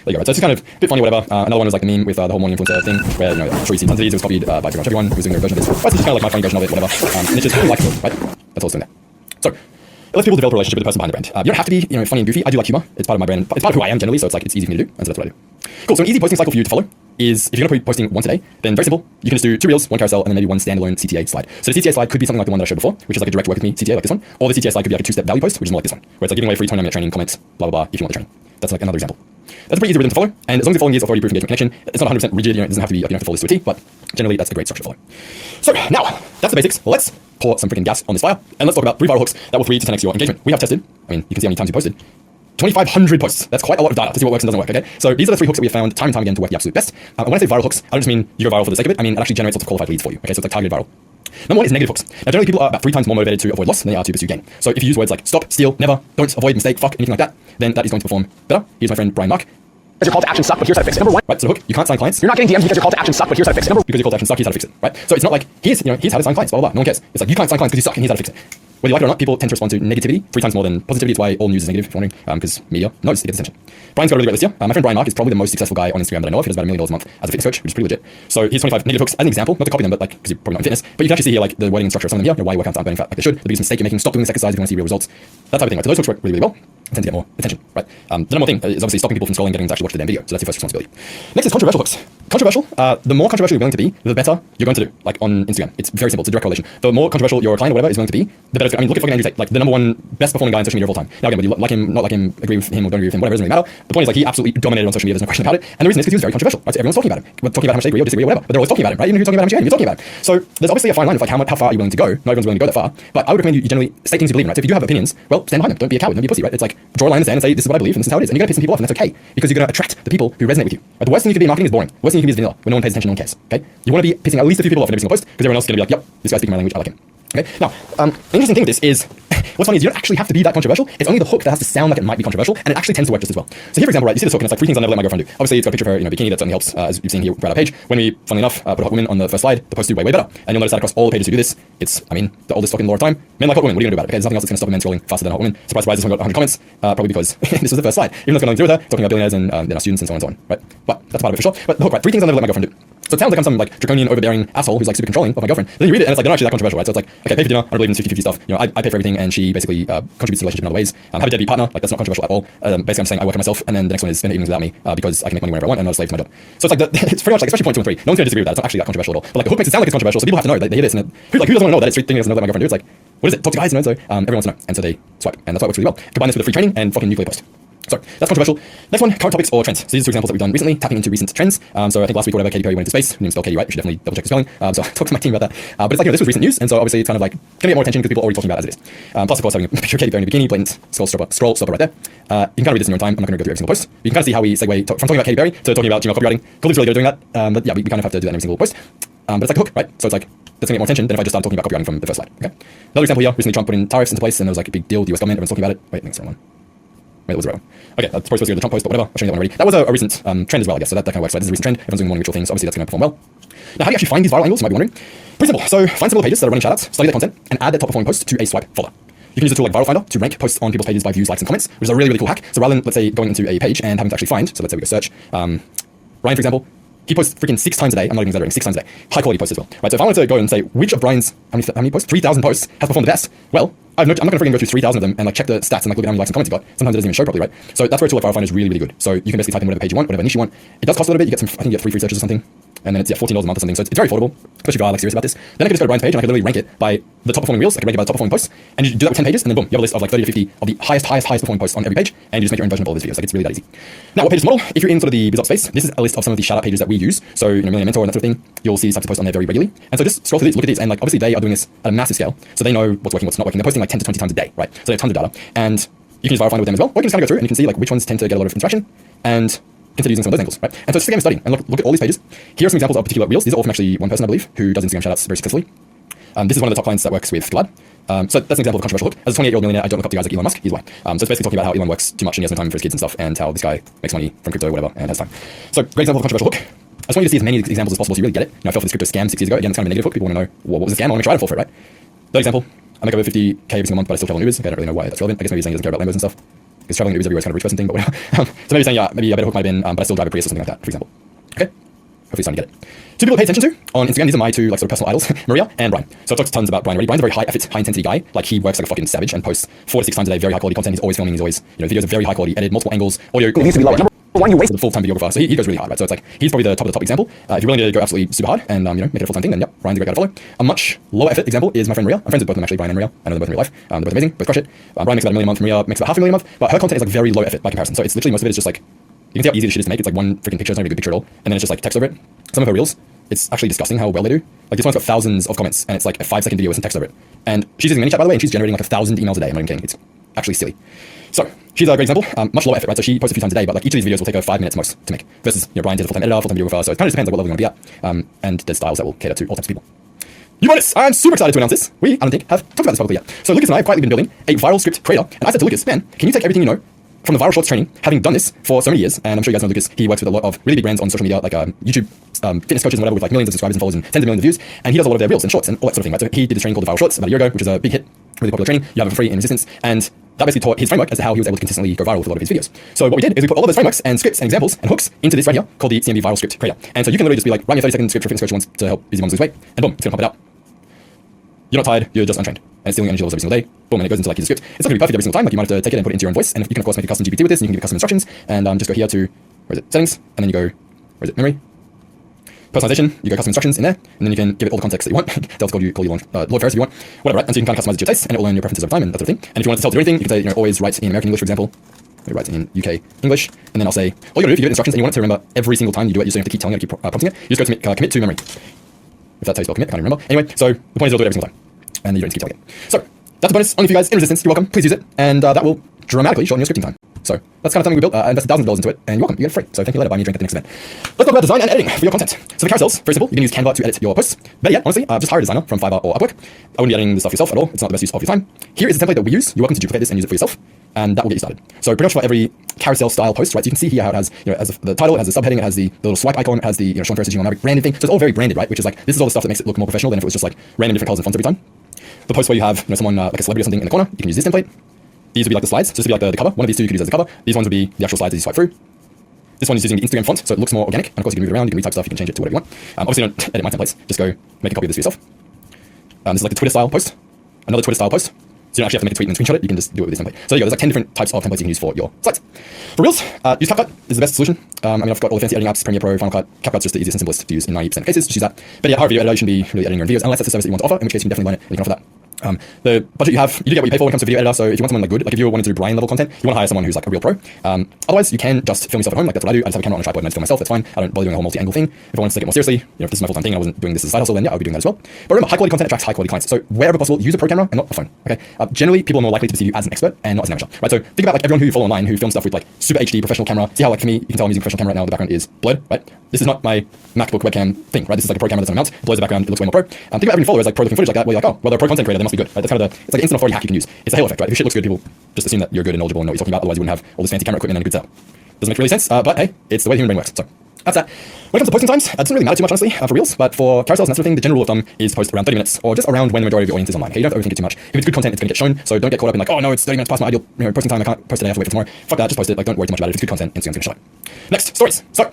There you go, right? So it's just kind of a bit funny, whatever. Another one was like the meme with the whole morning influencer thing, where I'm sure you've seen tons of these. It was copied by pretty much everyone who was doing their version of this. Right, so it's just kind of like my funny version of it, whatever. And it's just really likable, right? That's all it's doing there. So it lets people develop a relationship with the person behind the brand. You don't have to be, funny and goofy. I do like humor. It's part of my brand. It's part of who I am generally. So it's like it's easy for me to do, and so that's what I do. Cool. So an easy posting cycle for you to follow is if you're going to be posting once a day, then very simple. You can just do 2 reels, 1 carousel, and then maybe 1 standalone CTA slide. So the CTA slide could be something like the one that I showed before, which is like a direct work with me CTA like this one, or the CTA slide could be like a 2-step value post, which is more like this one, where it's like giving away free 20-minute training, comments, blah blah blah, if you want the training. That's like another example. That's a pretty easy rhythm to follow, and as long as you're following these authority, proof, engagement, connection, it's not 100% rigid. It doesn't have to be, you don't have to follow this to a T, but generally that's a great structure to follow. So now that's the basics. Let's pour some freaking gas on this fire, and let's talk about 3 viral hooks that will 3 to 10x your engagement. We have tested. I mean, you can see how many times you posted. 2,500 posts. That's quite a lot of data to see what works and doesn't work, okay? So these are the 3 hooks that we have found time and time again to work the absolute best. And when I say viral hooks, I don't just mean you go viral for the sake of it. I mean, it actually generates lots of qualified leads for you, okay? So it's like targeted viral. Number 1 is negative hooks. Now, generally people are about 3 times more motivated to avoid loss than they are to pursue gain. So if you use words like stop, steal, never, don't, avoid, mistake, fuck, anything like that, then that is going to perform better. Here's my friend Brian Mark. Because your call to action suck, but here's how to fix it. Number 1, right? So the hook, you can't sign clients. You're not getting DMs because your call to action suck, but here's how to fix it. Because your call to action suck, here's how to fix it, right? So it's not like here's how to sign clients, blah blah blah. No one cares. It's like you can't sign clients because you suck, and here's how to fix it. Whether you like it or not, people tend to respond to negativity 3 times more than positivity. It's why all news is negative, if you're wondering, because media knows it gets attention. Brian's got a really great list here. My friend Brian Mark is probably the most successful guy on Instagram that I know of. He does about $1 million a month as a fitness coach, which is pretty legit. So here's 25 negative hooks as an example, not to copy them, but like, because you're probably not in fitness, but you can actually see here like the wording and structure of some of them here, why workouts aren't burning fat like they should, the biggest mistake you're making, stop doing this exercise if you want to see real results, that type of thing. Right? So those hooks work really, really well. Tend to get more attention, right? The number one thing is obviously stopping people from scrolling and getting them to actually watch the damn video. So that's your first responsibility. Next is controversial hooks. Controversial, the more controversial you're willing to be, the better you're going to do. Like on Instagram, it's very simple. It's a direct correlation. The more controversial your client or whatever is willing to be, the better. I mean, look at fucking Andrew Tate, like the number one best performing guy on social media of all time. Now again, whether you like him, not like him, agree with him, or don't agree with him, whatever, doesn't really matter. The point is like he absolutely dominated on social media. There's no question about it. And the reason is because he was very controversial. Right? So everyone's talking about him, talking about how much they agree or disagree or whatever. But they're always talking about him, right? Even if you're talking about him, you're talking about him. So there's obviously a fine line of like how far are you willing to go. Not everyone's willing to go that far. But I would recommend you generally state things you believe in, right? So if you do have opinions, well, stand behind them. Don't be a coward. Don't be a pussy, right? It's like draw a line in the sand and say this is what I believe and this is how it is. And you're gonna piss some people off, and that's okay because you're gonna attract the people who resonate with you. Right? The worst thing you can be in marketing is boring. The worst thing you can be is vanilla. When no one pays attention, no one cares. Okay? You want to be pissing at least a few people off in every single post because everyone else is gonna be like, yep, this guy's speaking my language, I like him. Okay? Now, the interesting thing with this is, what's funny is you don't actually have to be that controversial. It's only the hook that has to sound like it might be controversial, and it actually tends to work just as well. So here, for example, right, you see this hook, and it's like 3 things I'll never let my girlfriend do. Obviously, it's got a picture of her, bikini. That certainly helps, as you've seen here right our page. When we, funnily enough, put a hot woman on the first slide, the post do way better. And you'll notice that across all the pages who do this, it's, I mean, the oldest fucking law of time. Men like hot women. What are you gonna do about it? Okay, there's nothing else that's gonna stop a man scrolling faster than a hot woman. Surprise, surprise, this one got 100 comments, probably because this was the first slide. Even though it's got nothing to do with her, talking about billionaires and our students and so on and so on, right? But that's part of it for sure. But the hook, right? 3 things I'll never let my girlfriend do. So it sounds like I'm some like draconian, overbearing asshole who's like super controlling of my girlfriend. But then you read it and it's like they're not actually that controversial, right? So it's like, okay, pay for dinner. I don't believe in this 50-50 stuff. I pay for everything, and she basically contributes to the relationship in other ways. Have a deadbeat partner, like that's not controversial at all. Basically, I'm saying I work for myself, and then the next one is spend evenings without me because I can make money whenever I want, and I'm not a slave to my job. So it's like it's pretty much like, especially point 2 and 3. No one's gonna disagree with that. It's not actually that controversial at all. But like the hook makes it sound like it's controversial, so people have to know. They hear this, and who doesn't want to know that it's 3 things I know that my girlfriend do? It's like, what is it? Talk to guys, So everyone wants to know, and so they swipe, and that's why it works really well. Combine this with a free training and fucking nuclear post. So that's controversial. Next one, current topics or trends. So these are 2 examples that we've done recently, tapping into recent trends. So I think last week or whatever, Katy Perry went into space. Her name's spelled Katy, right? You should definitely double check the spelling. So I'll talk to my team about that. But it's like, this was recent news, and so obviously it's kind of like gonna get more attention because people are already talking about it as it is. Plus, of course, having a picture of Katy Perry in a bikini, blatant scroll stopper right there. You can kind of read this in your own time. I'm not gonna go through every single post. You can kind of see how we segue from talking about Katy Perry to talking about Gmail copywriting. Coolidge's really good at doing that. But yeah, we kind of have to do that in every single post. But it's like a hook, right? So it's like, that's gonna get more attention than if I just started talking about copywriting from the first slide. Okay. Another example here, recently Trump put in tariffs into place, and there was like a big deal with the US government. Everyone's talking about it. Wait, next one. Wait, that was the right one. Okay, that's probably supposed to go to the Trump post, but whatever. I'll show you that one already. That was a recent trend as well, I guess. So that kind of works. Right? This is a recent trend. Everyone's doing more mutual things. Obviously, that's going to perform well. Now, how do you actually find these viral angles? You might be wondering. Pretty simple. So find similar pages that are running shoutouts, study their content, and add their top performing posts to a swipe folder. You can use a tool like Viral Finder to rank posts on people's pages by views, likes, and comments, which is a really, really cool hack. So rather than, let's say, going into a page and having to actually find, so let's say we go search, Ryan, for example, he posts freaking 6 times a day. I'm not even exaggerating, 6 times a day. High quality posts as well. Right, so if I wanted to go and say which of Brian's, how many posts? 3,000 posts has performed the best. Well, I'm not going to freaking go through 3,000 of them and like check the stats and like look at how many likes and comments you got. Sometimes it doesn't even show properly, right? So that's where a tool like Viral Finder is really, really good. So you can basically type in whatever page you want, whatever niche you want. It does cost a little bit. You get some, I think you get 3 free searches or something. And then it's $14 a month or something. So it's very affordable, especially if you are like serious about this. Then I could just go to Brian's page and I could literally rank it by the top performing reels. I could rank it by the top performing posts. And you do that with 10 pages, and then boom, you have a list of like 30 to 50 of the highest performing posts on every page, and you just make your own version of all these videos. Like it's really that easy. Now, what pages model? If you're in sort of the BizOps space, this is a list of some of the shout out pages that we use. So, Millionaire Mentor and that sort of thing, you'll see these types of posts on there very regularly. And so just scroll through these, look at these, and like obviously they are doing this at a massive scale. So they know what's working, what's not working. They're posting like 10 to 20 times a day, right? So they have tons of data. And you can use Viral Finder with them as well. Or you can just kind of go through and you can see like which ones tend to get a lot of interaction and consider using some of those angles, right? And so it's just a game of studying. And look at all these pages. Here are some examples of particular reels. These are all from actually one person, I believe, who does Instagram shoutouts very successfully. This is one of the top clients that works with Glad. So that's an example of a controversial hook. As a 28-year-old millionaire, I don't look up to guys like Elon Musk. He's why. So it's basically talking about how Elon works too much and he has no time for his kids and stuff, and how this guy makes money from crypto, whatever, and has time. So great example of a controversial hook. I just want you to see as many examples as possible so you really get it. I fell for this crypto scam 6 years ago. Again, it's kind of a negative hook. People want to know, well, what was the scam? I want to try to fall for it, right? Third example, I make over 50K every single month, but I still travel in Ubers. Okay, I don't really know why that's relevant. I guess maybe he's saying he doesn't care about Lambos and stuff. Because traveling in Ubers everywhere is kind of a rich person thing, but whatever. So maybe saying, yeah, maybe a better hook might have been, but I still drive a Prius or something like that, for example. Okay? Hopefully it's time to get it. 2 people to pay attention to on Instagram. These are my 2 like sort of personal idols, Maria and Brian. So I've talked tons about Brian already. Brian's a very high effort, high intensity guy. Like he works like a fucking savage and posts 4 to 6 times a day, very high quality content. He's always filming. He's always, videos are very high quality, edited, multiple angles, audio. It needs to be lower. Number 1, you waste the full-time videographer. So he goes really hard, right? So it's like he's probably the top of the top example. If you're willing to go absolutely super hard and make it a full-time thing, then yep, Brian's a great guy to follow. A much lower effort example is my friend Maria. I'm friends with both of them actually, Brian and Maria. I know them both in real life. They're both amazing, both crush it. Brian makes about $1 million a month, Maria makes about $500,000 a month, but her content is like very low effort by comparison. So it's literally most of it is just like, you can see how easy this shit is to make. It's like one freaking picture, it's not even a good picture at all, and then it's just like text over it. Some of her reels, it's actually disgusting how well they do. Like this one's got thousands of comments, and it's like a 5-second video with some text over it. And she's using ManyChat, by the way, and she's generating like 1,000 emails a day. I'm not even kidding. It's actually silly. So she's a great example. Much lower effort, right? So she posts a few times a day, but like each of these videos will take her 5 minutes most to make. Versus Brian did a full-time editor, full-time videographer. So it kind of just depends on what level you want to be at. And there's styles that will cater to all types of people. You bonus! I'm super excited to announce this. We, I don't think, have talked about this publicly yet. So Lucas and I have quietly been building a viral script creator, and I said to Lucas, man, can you take everything you know from the viral shorts training, having done this for so many years, and I'm sure you guys know Lucas, he works with a lot of really big brands on social media, like YouTube fitness coaches and whatever, with like millions of subscribers and followers and tens of millions of views, and he does a lot of their reels and shorts and all that sort of thing, right? So he did this training called the Viral Shorts about a year ago, which is a big hit. really popular training. You have it for free in Resistance, and that basically taught his framework as to how he was able to consistently go viral with a lot of his videos. So what we did is we put all of those frameworks and scripts and examples and hooks into this right here called the CMV Viral Script Creator. And so you can literally just be like, write me a 30-second script for fitness coach who wants to help busy moms lose weight, and boom, it's gonna pump it out. You're not tired, you're just untrained. And it's stealing energy levels every single day. Boom, and it goes into like his script. It's not gonna be perfect every single time, like you might have to take it and put it into your own voice. And you can of course make a custom GPT with this, and you can give custom instructions, and just go here to, where is it, settings, and then you go, where is it, memory, personalization, you go custom instructions in there, and then you can give it all the context that you want. They'll call you Lord Ferris if you want, whatever, right? And so you can kind of customize it to your taste, and it will learn your preferences over time and that sort of thing. And if you want it to tell it to do anything, you can say, you know, always write in American English, for example. Maybe write in UK English, and then I'll say, all you gotta do if you give it instructions and you want it to remember every single time you do it, you just don't have to keep telling it, keep prompting it. You just go to commit to memory. If that's how you spell commit, I can't even remember. Anyway, so the point is you'll do it every single time, and then you don't need to keep telling it. So that's a bonus only for you guys in Resistance. You're welcome. Please use it, and that will dramatically shorten your scripting time. So that's kind of something we built, invested thousands of dollars into it, and you're welcome. You get it free. So thank you later. Buy me a drink at the next event. Let's talk about design and editing for your content. So the carousels, very simple. You can use Canva to edit your posts. Better yet, honestly, just hire a designer from Fiverr or Upwork. I wouldn't be editing this stuff yourself at all. It's not the best use of your time. Here is the template that we use. You're welcome to duplicate this and use it for yourself, and that will get you started. So pretty much for every carousel style post, right? So you can see here how it has, you know, as the title, it has the subheading, it has the little swipe icon, it has the, you know, Sean Ferris Maverick branded thing. So it's all very branded, right? Which is like, this is all the stuff that makes it look more professional than if it was just like random different colors and fonts every time. The post where you have, you know, someone like a celebrity or something in the corner, you can use this template. These would be like the slides, so this would be like the cover. One of these two you could use as a cover. These ones would be the actual slides as you swipe through. This one is using the Instagram font, so it looks more organic. And of course you can move it around, you can retype stuff, you can change it to whatever you want. Obviously don't edit my templates, just go make a copy of this for yourself. This is like the Twitter style post, another Twitter style post. So you don't actually have to make a tweet and screenshot it, you can just do it with this template. So there you go, there's like 10 different types of templates you can use for your slides. For Reels, use CapCut is the best solution. I mean, I've got all the fancy editing apps, Premiere Pro, Final Cut. CapCut's just the easiest and simplest to use in 90% of cases, just use that. But yeah, however, video editor, you shouldn't be really editing your own videos unless that's a service that you want to offer, in which case you can definitely learn it and you can offer that. The budget you have, you do get what you pay for when it comes to video editor, so if you want someone like good, like if you wanted to do Brian level content, you want to hire someone who's like a real pro. Otherwise, you can just film yourself at home, like that's what I do. I just have a camera on a tripod and I just film myself, that's fine. I don't bother doing a whole multi-angle thing. If I wanted to take it more seriously, you know, if this is my full-time thing and I wasn't doing this as a side hustle, then yeah, I would be doing that as well. But remember, high quality content attracts high quality clients, so wherever possible, use a pro camera and not a phone, okay? Generally, people are more likely to perceive you as an expert and not as an amateur, right? So think about like everyone who you follow online who films stuff with like super HD professional camera. See how like for me, you can tell I'm using a professional camera right now, the background is blurred, right? This is not my MacBook webcam thing, right? This is like a pro camera that's on a mount, it blurs the background, it looks way more pro. Think about every followers like pro looking footage like that, where you're like, oh, well, they're a pro content creator, they must be good, right? That's kind of the, it's like an instant authority hack you can use. It's a halo effect, right? If your shit looks good, people just assume that you're good and knowledgeable and know what you're talking about, otherwise you wouldn't have all this fancy camera equipment and a good setup. Doesn't make really sense, but hey, it's the way the human brain works. So that's that. When it comes to posting times, it doesn't really matter too much, honestly, for Reels, but for carousels and that sort of thing, the general rule of thumb is to post around 30 minutes, or just around when the majority of your audience is online. Okay, you don't have to overthink it too much. If it's good content, it's going to get shown, so don't get caught up in like, oh no, it's 30 minutes past my ideal, you know, posting time, I can't post today, I have to wait for tomorrow. Fuck that, just post it, like don't worry too much about it. If it's good content, Instagram's going to show it. Next, stories. So,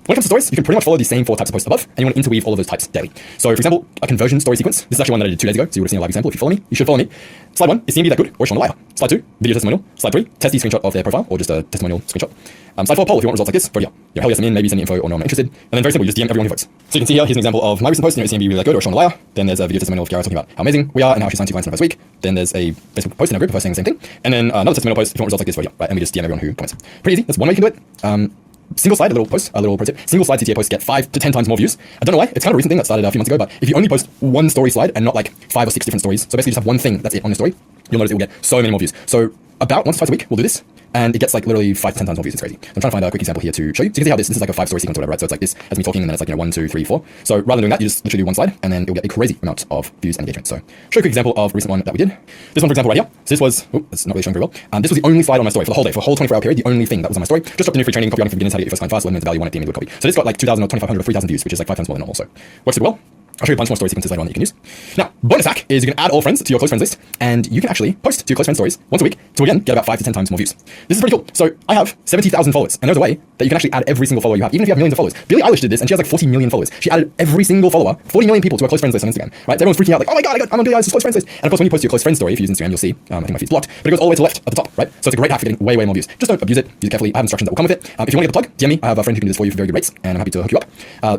when it comes to stories, you can pretty much follow the same 4 types of posts above, and you want to interweave all of those types daily. So, for example, a conversion story sequence. This is actually one that I did 2 days ago, so you would have seen a live example. If you follow me, you should follow me. Slide 1, is CMV that good, or is Sean a liar? Slide 2, video testimonial. Slide 3, testy screenshot of their profile, or just a testimonial screenshot. Slide 4, poll. If you want results like this, vote yeah. You know, hell yes, I'm in, maybe send me info, or no, I'm not interested. And then very simple, you just DM everyone who votes. So you can see here, here's an example of my recent post, you know, is CMV really that good, or Sean a liar? Then there's a video testimonial of Kiara talking about how amazing we are and how she signed 2 clients in the first week. Then there's a Facebook post in our group of us saying the same thing. And then another testimonial post, if you want results like this, vote yeah, right? And we just DM everyone who comments. Pretty easy, that's one way you can do it. Single slide, a little post, a little pro tip. Single slide CTA posts get 5 to 10 times more views. I don't know why. It's kind of a recent thing that started a few months ago, but if you only post one story slide and not like 5 or 6 different stories, so basically just have one thing that's it on your story, you'll notice it will get so many more views. So about once or twice a week, we'll do this, and it gets like literally 5 to 10 times more views. It's crazy. So I'm trying to find a quick example here to show you. So you can see how this is like a 5-story sequence or whatever, right? So it's like this as me talking, and then it's like, you know, 1, 2, 3, 4. So rather than doing that, you just literally do one slide, and then it'll get a crazy amount of views and engagement. So show you a quick example of a recent one that we did. This one, for example, right here. So this was, oh, it's not really showing very well. This was the only slide on my story for the whole day, for a whole 24-hour period. The only thing that was on my story. Just dropped a new free training, copy on for beginners, how to get your first client fast, 11 minutes value, 1 at DM, good copy. So this got like 2,000 or 2,500 or 3,000 views, which is like 5 times more than normal. So works super well. I'll show you a bunch more story sequences later on that you can use. Now, bonus hack is you can add all friends to your close friends list, and you can actually post to your close friends stories once a week to again get about 5 to 10 times more views. This is pretty cool. So I have 70,000 followers, and there's a way that you can actually add every single follower you have, even if you have millions of followers. Billie Eilish did this, and she has like 40 million followers. She added every single follower, 40 million people to her close friends list on Instagram. Right? So everyone's freaking out like, oh my god, I'm on Billie Eilish's close friends list. And of course, when you post to your close friends story, if you use Instagram, you'll see, I think my feed's blocked, but it goes all the way to the left at the top, right? So it's a great hack for getting way more views. Just don't abuse it. Use it carefully. I have instructions that will come with it. If you want to get the plug, DM me. I have a friend who can do this for you for very good rates, and I'm happy to hook you up.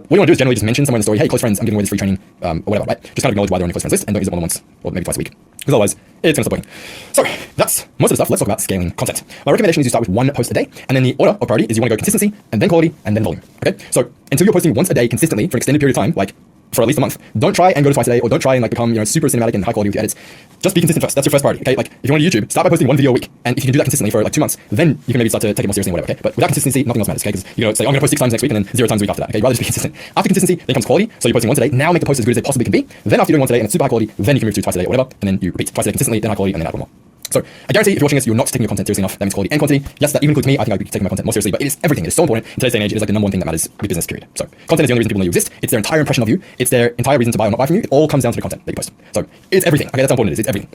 What you want to do is generally just mention somewhere in the story, hey, close friends, I'm giving away this free training, or whatever, right? Just kind of acknowledge why they're on your close friends list, and don't use it more than once, or maybe twice a week, because otherwise it's going to stop working. So that's most of the stuff. Let's talk about scaling content. My recommendation is you start with 1 post a day, and then the order of priority is you want to go consistency, and then quality, and then volume. Okay, so until you're posting once a day consistently for an extended period of time, like for at least a month, don't try and go to twice a day, or don't try and like become, you know, super cinematic and high quality with your edits. Just be consistent first. That's your first priority. Okay, like if you want to YouTube, start by posting 1 video a week, and if you can do that consistently for like 2 months, then you can maybe start to take it more seriously and whatever. Okay, but without consistency, nothing else matters. Okay, because you know, say, I'm going to post 6 times next week and then 0 times a week after that. Okay, rather just be consistent. After consistency, then comes quality. So you're posting once a day. Now make the post as good as it possibly can be. Then after you're doing once a day and it's super high quality, then you can move to twice a day or whatever, and then you repeat twice a day consistently, then high quality, and then add 1 more. So I guarantee if you're watching this, you're not taking your content seriously enough. That means quality and quantity. Yes, that even includes me. I think I'd be taking my content more seriously, but it is everything. It is so important in today's day and age. It is like the #1 thing that matters with business, period. So content is the only reason people know you exist. It's their entire impression of you. It's their entire reason to buy or not buy from you. It all comes down to the content that you post. So it's everything. Okay, that's how important it is. It's everything.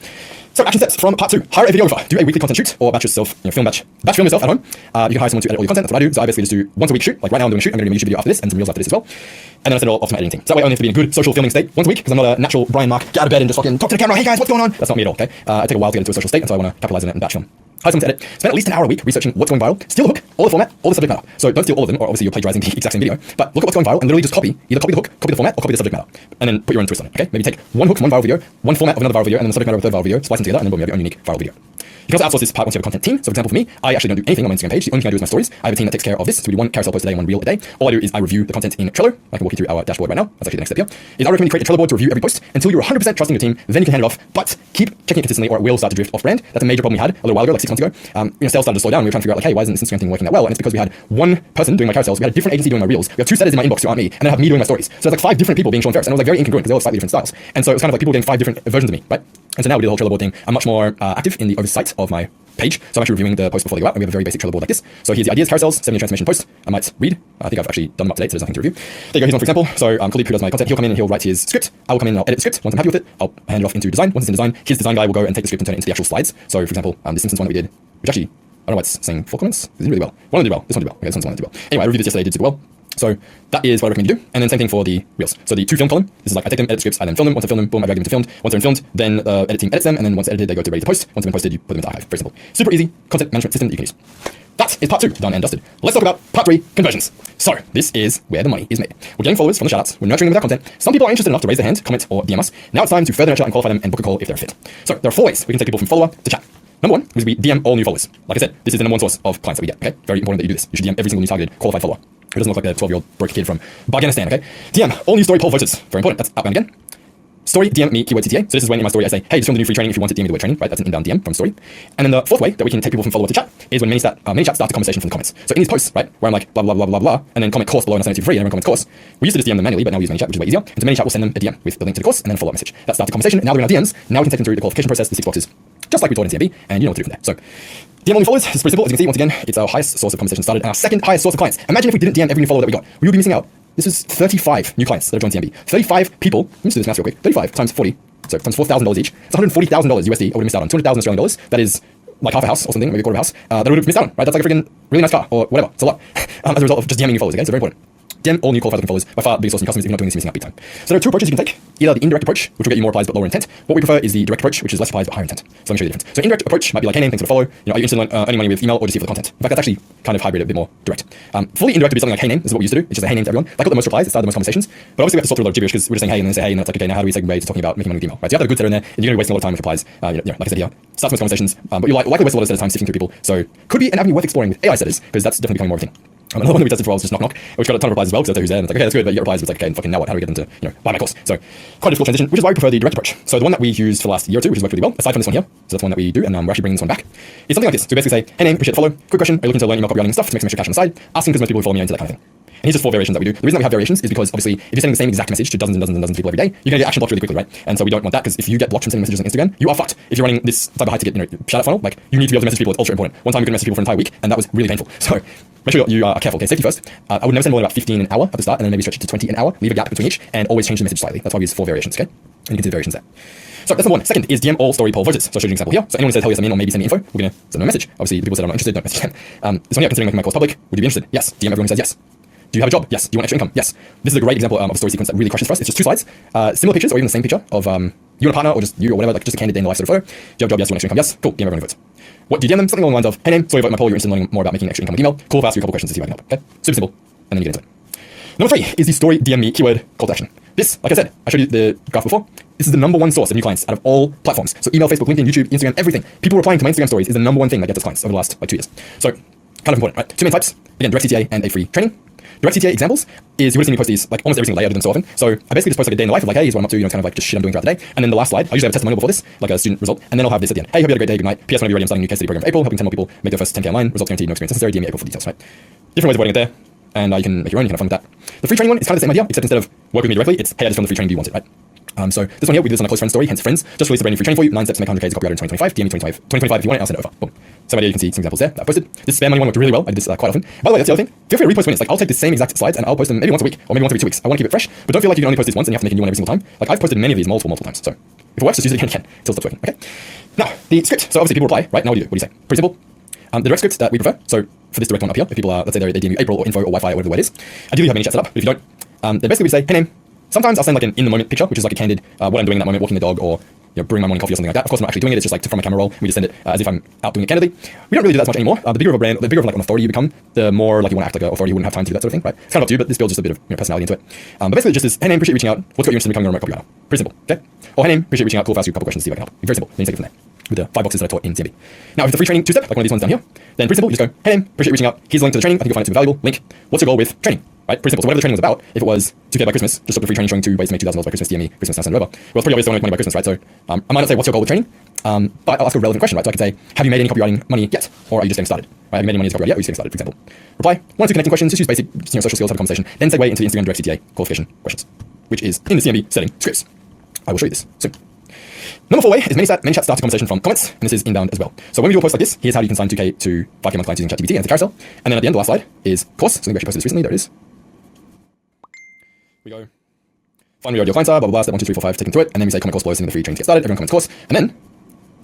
So action steps from part 2. Hire a videographer. Do a weekly content shoot or batch yourself, film yourself at home. You can hire someone to edit all your content. That's what I do. So I basically just do once a week shoot. Like right now I'm doing a shoot. I'm going to do a YouTube video after this and some reels after this as well. And then I send it all off to my editing team. So that way I only have to be in a good social filming state once a week because I'm not a natural Brian Mark, get out of bed and just fucking talk to the camera. Hey guys, what's going on? That's not me at all, okay? I take a while to get into a social state and so I want to capitalize on it and batch film. Hire someone to edit. Spend at least an hour a week researching what's going viral. Steal the hook, all the format, all the subject matter. So don't steal all of them, or obviously you're plagiarizing the exact same video. But look at what's going viral and literally just either copy the hook, copy the format, or copy the subject matter. And then put your own twist on it, okay? Maybe take one hook from one viral video, one format of another viral video, and then the subject matter of a third viral video, splice them together, and then boom, you have your own unique viral video. You can also outsource this part once you have a content team. So for example, for me, I actually don't do anything on my Instagram page. The only thing I do is my stories. I have a team that takes care of this. So we do one carousel post a day and one reel a day. All I do is I review the content in Trello. I can walk you through our dashboard right now. That's actually the next step here. I recommend you create a Trello board to review every post until you're 100% trusting your team. Then you can hand it off. But keep checking it consistently or it will start to drift off brand. That's a major problem we had a little while ago, like 6 months ago. Sales started to slow down. We were trying to figure out like, hey, why isn't this Instagram thing working that well? And it's because we had one person doing my carousels. We had a different agency doing my reels. We have 2 setters in my inbox who aren't me. And then I have me doing my stories. So there's like 5 different people being shown first. And it was like very incongruent because they all have slightly different styles. And so it was kind of like people getting 5 different versions of me, right? And so now we did the whole Trello board thing. I'm much more active in the oversight of my page. So I'm actually reviewing the posts before they go out. And we have a very basic Trello board like this. So here's the ideas, carousels, 7-minute transformation posts. I might read. I think I've actually done them up to date, so there's nothing to review. There you go, here's one for example. So Khalid, who does my content, he'll come in and he'll write his script. I will come in and I'll edit the script. Once I'm happy with it, I'll hand it off into design. Once it's in design, his design guy will go and take the script and turn it into the actual slides. So for example, the Simpsons one that we did, which actually, I don't know why it's saying 4 comments. It didn't really well. One did well. This one did well. Okay, this one's one did well. Anyway, I reviewed this yesterday, did super well. So that is what I recommend you do. And then same thing for the reels. So the 2 film column, this is like I take them, edit scripts, I then film them. Once I film them, boom, I drag them to filmed. Once they're in filmed, then the edit team edits them, and then once edited, they go to ready to post. Once they've been posted, you put them into archive. Very simple. Super easy content management system that you can use. That is part 2, done and dusted. Let's talk about part 3, conversions. So this is where the money is made. We're getting followers from the shoutouts. We're nurturing them with our content. Some people are interested enough to raise their hand, comment, or DM us. Now it's time to further nurture and qualify them and book a call if they're a fit. So there are 4 ways we can take people from follower to chat. Number 1 is we DM all new followers. Like I said, this is the number 1 source of clients that we get, okay? Very important that you do this. You should DM every single new targeted qualified follower. Who doesn't look like a 12-year-old broke kid from Afghanistan, okay? DM all new story poll voters. Very important. That's outbound again. Story, DM me, keyword TTA. So this is when in my story I say, hey, just film the new free training if you want it, DM me the word training, right? That's an inbound DM from story. And then the 4th way that we can take people from follower to chat is when many chats start a conversation from the comments. So in these posts, right, where I'm like, blah, blah, blah, blah, blah, and then comment course below and I send it to you for free, and everyone comments course. We used to just DM them manually, but now we use ManyChat, which is way easier. And to ManyChat, we'll send them a DM with the link to the course and then a follow-up message. That starts the conversation. Now that we're in our DMs, now we can take them through the qualification process, the 6 boxes, just like we taught in CMB, and you know what to do from there. So DM all new followers is pretty simple. As you can see, once again, it's our highest source of conversation started and our 2nd highest source of clients. Imagine if we didn't DM every new follower that we got. We would be missing out. This is 35 new clients that have joined CMB. 35 people. Let me just do this math real quick. 35 times 40. So times $4,000 each. It's $140,000 USD I would have missed out on. 200,000 Australian dollars. That is like half a house or something, maybe a quarter of a house. That I would have missed out on, right? That's like a freaking really nice car or whatever. It's a lot. As a result of just DMing new followers, okay? So very important. DM all new qualified looking followers, by far the biggest source of new customers. If you're not doing this, you're missing out big time. So there are 2 approaches you can take. Either the indirect approach, which will get you more replies but lower intent. What we prefer is the direct approach, which is less replies but higher intent. So let me show you the difference. So indirect approach might be like, hey name, thanks for the follow. You know, are you interested in earning money with email or just see for the content? In fact, that's actually kind of hybrid, a bit more direct. Fully indirect would be something like hey name. This is what we used to do. It's just a hey name to everyone. That got the most replies. It started the most conversations. But obviously we have to sort through a lot of gibberish because we're just saying hey and then say hey and then it's like okay now how do we segue to talking about making money with email? Right? So you have to have a good setter in there and you're going to be wasting a lot of time with replies. Like I said here, starts most conversations, but you likely waste a lot of time sifting through people. So could be an avenue worth exploring with AI setters because that's definitely becoming more of a thing. Another one that we tested for a while was just knock knock, which got a ton of replies as well because that's who's there and it's like okay that's good but you get replies but it's like okay and fucking now what, how do we get them to buy my course? So quite a difficult transition, which is why we prefer the direct approach. So the one that we used for the last year or 2, which has worked really well, aside from this one here, so that's one that we do and we're actually bringing this one back, is something like this. So we basically say hey name, appreciate the follow, quick question, are you looking to learn email copywriting stuff to make some extra cash on the side? Asking because most people who follow me are into that kind of thing. And here's just 4 variations that we do. The reason that we have variations is because obviously if you're sending the same exact message to dozens and dozens and dozens of people every day, you're going to get action blocked really quickly, right? And so we don't want that because if you get blocked from sending messages on Instagram, you are fucked. If you're running this type of high ticket, shout out funnel, like you need to be able to message people. It's ultra important. One time we couldn't message people for an entire week, and that was really painful. So make sure you are careful. Okay, safety first. I would never send more than about 15 an hour at the start, and then maybe stretch it to 20 an hour. Leave a gap between each, and always change the message slightly. That's why we use 4 variations. Okay, and you can see the variations there. So that's number 1. Second is DM all story poll voters. So I'll show you an example here. So anyone who says hell yes I'm in or maybe send me info, we're gonna send them a message. Obviously the people that are not interested don't message them. This one here, considering making my course public, would you be interested? Yes. DM everyone who says yes. Do you have a job? Yes. Do you want extra income? Yes. This is a great example of a story sequence that really crushes for us. It's just 2 slides, similar pictures or even the same picture of you and a partner or just you or whatever, like just a candid day in the life sort of photo. Do you have a job? Yes. Do you want extra income? Yes. Cool. DM everyone who votes. What do you DM them? Something along the lines of, hey name, sorry about my poll, you're interested in learning more about making extra income with email. Cool, I'll ask you a couple questions to see if I can help. Okay? Super simple. And then you get into it. Number 3 is the story DM me keyword call to action. This, like I said, I showed you the graph before. This is the number 1 source of new clients out of all platforms. So email, Facebook, LinkedIn, YouTube, Instagram, everything. People replying to my Instagram stories is the number 1 thing that gets us clients over the last 2 years. So kind of important, right? 2 main types. Again, direct CTA and a free training. Direct CTA examples is you would have seen me post these like almost every single day. I do them so often. So I basically just post like a day in the life of like, hey, here's what I'm up to, kind of like just shit I'm doing throughout the day. And then the last slide, I usually have a testimonial before this, like a student result, and then I'll have this at the end. Hey, hope you had a great day, good night. PS, whenever you're ready, I'm starting a new case study program for April, helping 10 more people make their first 10K online. Results guaranteed, no experience necessary. DM me April for details, right? Different ways of wording it there. And you can make your own, you can have fun with that. The free training one is kind of the same idea, except instead of work with me directly, it's hey, I just filmed the free training, do you want it, right? So this one here, we did this on a close friend story, hence friends. Just released a brand new free training for you. 9 steps to make 100K as a copywriter in 2025. DM me 2025 if you want it, I'll send it over. Boom. Same idea, you can see some examples there that I posted. This spam money one worked really well. I did this quite often. By the way, that's the other thing. Feel free to repost when it's like I'll take the same exact slides and I'll post them maybe once a week or maybe once every 2 weeks. I want to keep it fresh, but don't feel like you can only post this once and you have to make a new one every single time. Like I've posted many of these multiple times. So If it works, just use it again until it stops working. Okay. Now, the script. So obviously people reply, right? Now what do you say? Pretty simple. The direct script that we prefer. So for this direct one up here, if people are, let's say they DM you April or info or Wi-Fi or whatever the word is, ideally you have ManyChat set up. But if you don't, then basically we say, hey name. Sometimes I'll send like an in the moment picture, which is like a candid what I'm doing in that moment, walking the dog or brewing my morning coffee or something like that. Of course, I'm not actually doing it. It's just like from a camera roll. We just send it as if I'm out doing it candidly. We don't really do that as much anymore. The bigger of a brand, the bigger of like an authority you become, the more like you want to act like an authority. You wouldn't have time to do that sort of thing, right? It's kind of up to you, but this builds just a bit of personality into it. But basically, just is, hey name, appreciate reaching out. What's got you interested in becoming a remote copywriter? Pretty simple, okay? Or hey name, appreciate reaching out. Cool, if I ask you a couple questions, see if I can help. Very simple. Then you take it from there with the 5 boxes that I taught in CMB. Now, if it's a free training two-step, like one of these ones down here, then pretty simple. You just go, hey name, appreciate reaching out. Here's a link to the training. I think you'll find it super valuable. Link. What's your goal with training? Right? Pretty simple. So whatever the training was about, if it was 2K by Christmas, just up a free training showing 2 ways to make $2,000 by Christmas, DM me, Christmas, and whatever. Well, it's pretty obvious I want to make money by Christmas, right? So I might not say what's your goal with training, but I'll ask a relevant question, right? So I could say, have you made any copywriting money yet? Or are you just getting started? Right? Have you made any money as a copywriter yet? Or are you just getting started, for example? Reply, 1 or 2 connecting questions, just use basic social skills, have a conversation, then segue into the Instagram direct CTA qualification questions, which is in the CMB setting scripts. I will show you this soon. Number 4 way is ManyChat starts a conversation from comments, and this is inbound as well. So when we do a post like this, here's how you can sign 2K to 5K month clients using ChatGPT, and it's a carousel. And then at the end, the last slide is course. So we actually posted this recently. There it is. We go find where your clients are, blah, blah, blah, step 1, 2, 3, 4, 5, taking through it, and then we say comment course below, sending the free training to get started, everyone comments course, and then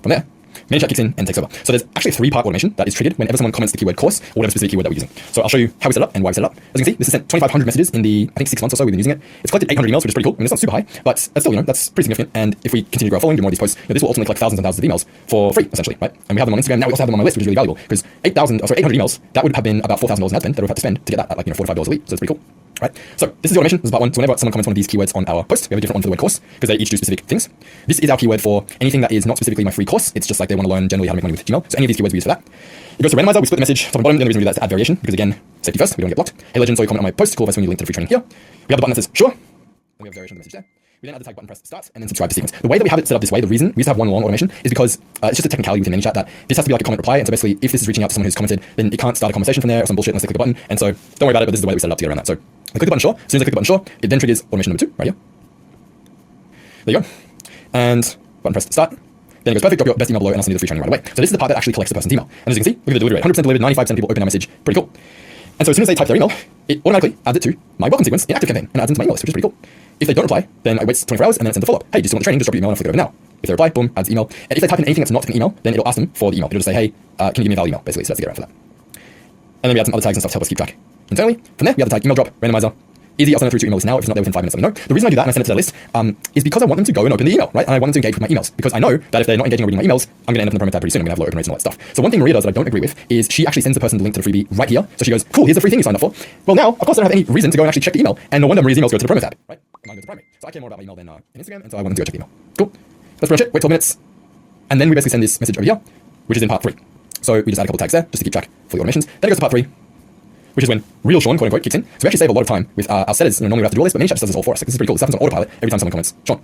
from there, ManyChat kicks in and takes over. So there's actually a 3-part automation that is triggered whenever someone comments the keyword course or whatever specific keyword that we're using. So I'll show you how we set it up and why we set it up. As you can see, this has sent 2,500 messages in the, I think, 6 months or so we've been using it. It's collected 800 emails, which is pretty cool. I mean, it's not super high, but still, that's pretty significant. And if we continue to grow our following, do more of these posts, this will ultimately collect thousands and thousands of emails for free, essentially, right? And we have them on Instagram. Now we also have them on my list, which is really valuable because 800 emails, that would have been about $4,000 in ad spend that we've had to spend to get that at like, $4 to $5 a week. So it's pretty cool. Right. So this is the automation. This is part 1. So whenever someone comments one of these keywords on our post, we have a different one for the word course because they each do specific things. This is our keyword for anything that is not specifically my free course. It's just like they want to learn generally how to make money with Gmail. So any of these keywords we use for that. It goes to randomizer. We split the message top and bottom. The only reason we do that is to add variation because again, safety first. We don't get blocked. Hey legend, so you comment on my post. Cool. That's when you link to the free training here. We have the button that says sure. Then we have variation of the message there. We then add the tag button, press start, and then subscribe to sequence. The way that we have it set up this way, the reason we used to have one long automation is because it's just a technicality within ManyChat that this has to be like a comment reply. And so basically, if this is reaching out to someone who's commented, then it can't start a conversation from there or some bullshit unless they click the button. And so don't worry about it, but this is the way that we set it up to get around that. So I click the button sure. As soon as I click the button sure, it then triggers automation number 2 right here. There you go. And button press start. Then it goes perfect, drop your best email below, and I'll send you the free training right away. So this is the part that actually collects the person's email. And as you can see, look at the delivery rate. 100% delivered, 95% of people open their message. Pretty cool. And so as soon as they type their email, it automatically adds it to my welcome sequence in ActiveCampaign and adds into my email list, which is pretty cool. If they don't reply, then I wait 24 hours and then it sends a follow-up. Hey, do you still want the training? Just drop your email and I'll flick it over now. If they reply, boom, adds email. And if they type in anything that's not an email, then it'll ask them for the email. It'll just say, hey, can you give me a valid email? Basically, so that's the get around for that. And then we add some other tags and stuff to help us keep track internally. From there, we have the tag email drop, randomizer. Easy, I'll send it through to email list now. If it's not there within 5 minutes, let me know. The reason I do that and I send it to the list is because I want them to go and open the email, right? And I want them to engage with my emails because I know that if they're not engaging or reading my emails, I'm going to end up in the promo tab pretty soon. I'm going to have low open rates and all that stuff. So one thing Maria does that I don't agree with is she actually sends the person the link to the freebie right here. So she goes, cool, here's the free thing you signed up for. Well, now, of course, I don't have any reason to go and actually check the email. And no wonder Maria's emails go to the promo tab, right? Mine go to primary. So I care more about my email than Instagram. And so I want them to go check the email. Cool. That's pretty much it. Wait 12 minutes. And then we basically send this message over here, which is in part 3. So we just add a couple tags there just to keep track for the automations. Then it goes to part 3. Which is when real Sean, quote unquote, kicks in. So we actually save a lot of time with our setters. Normally we have to do all this, but ManyChat just does this all for us. Like, this is pretty cool. This happens on autopilot every time someone comments Sean.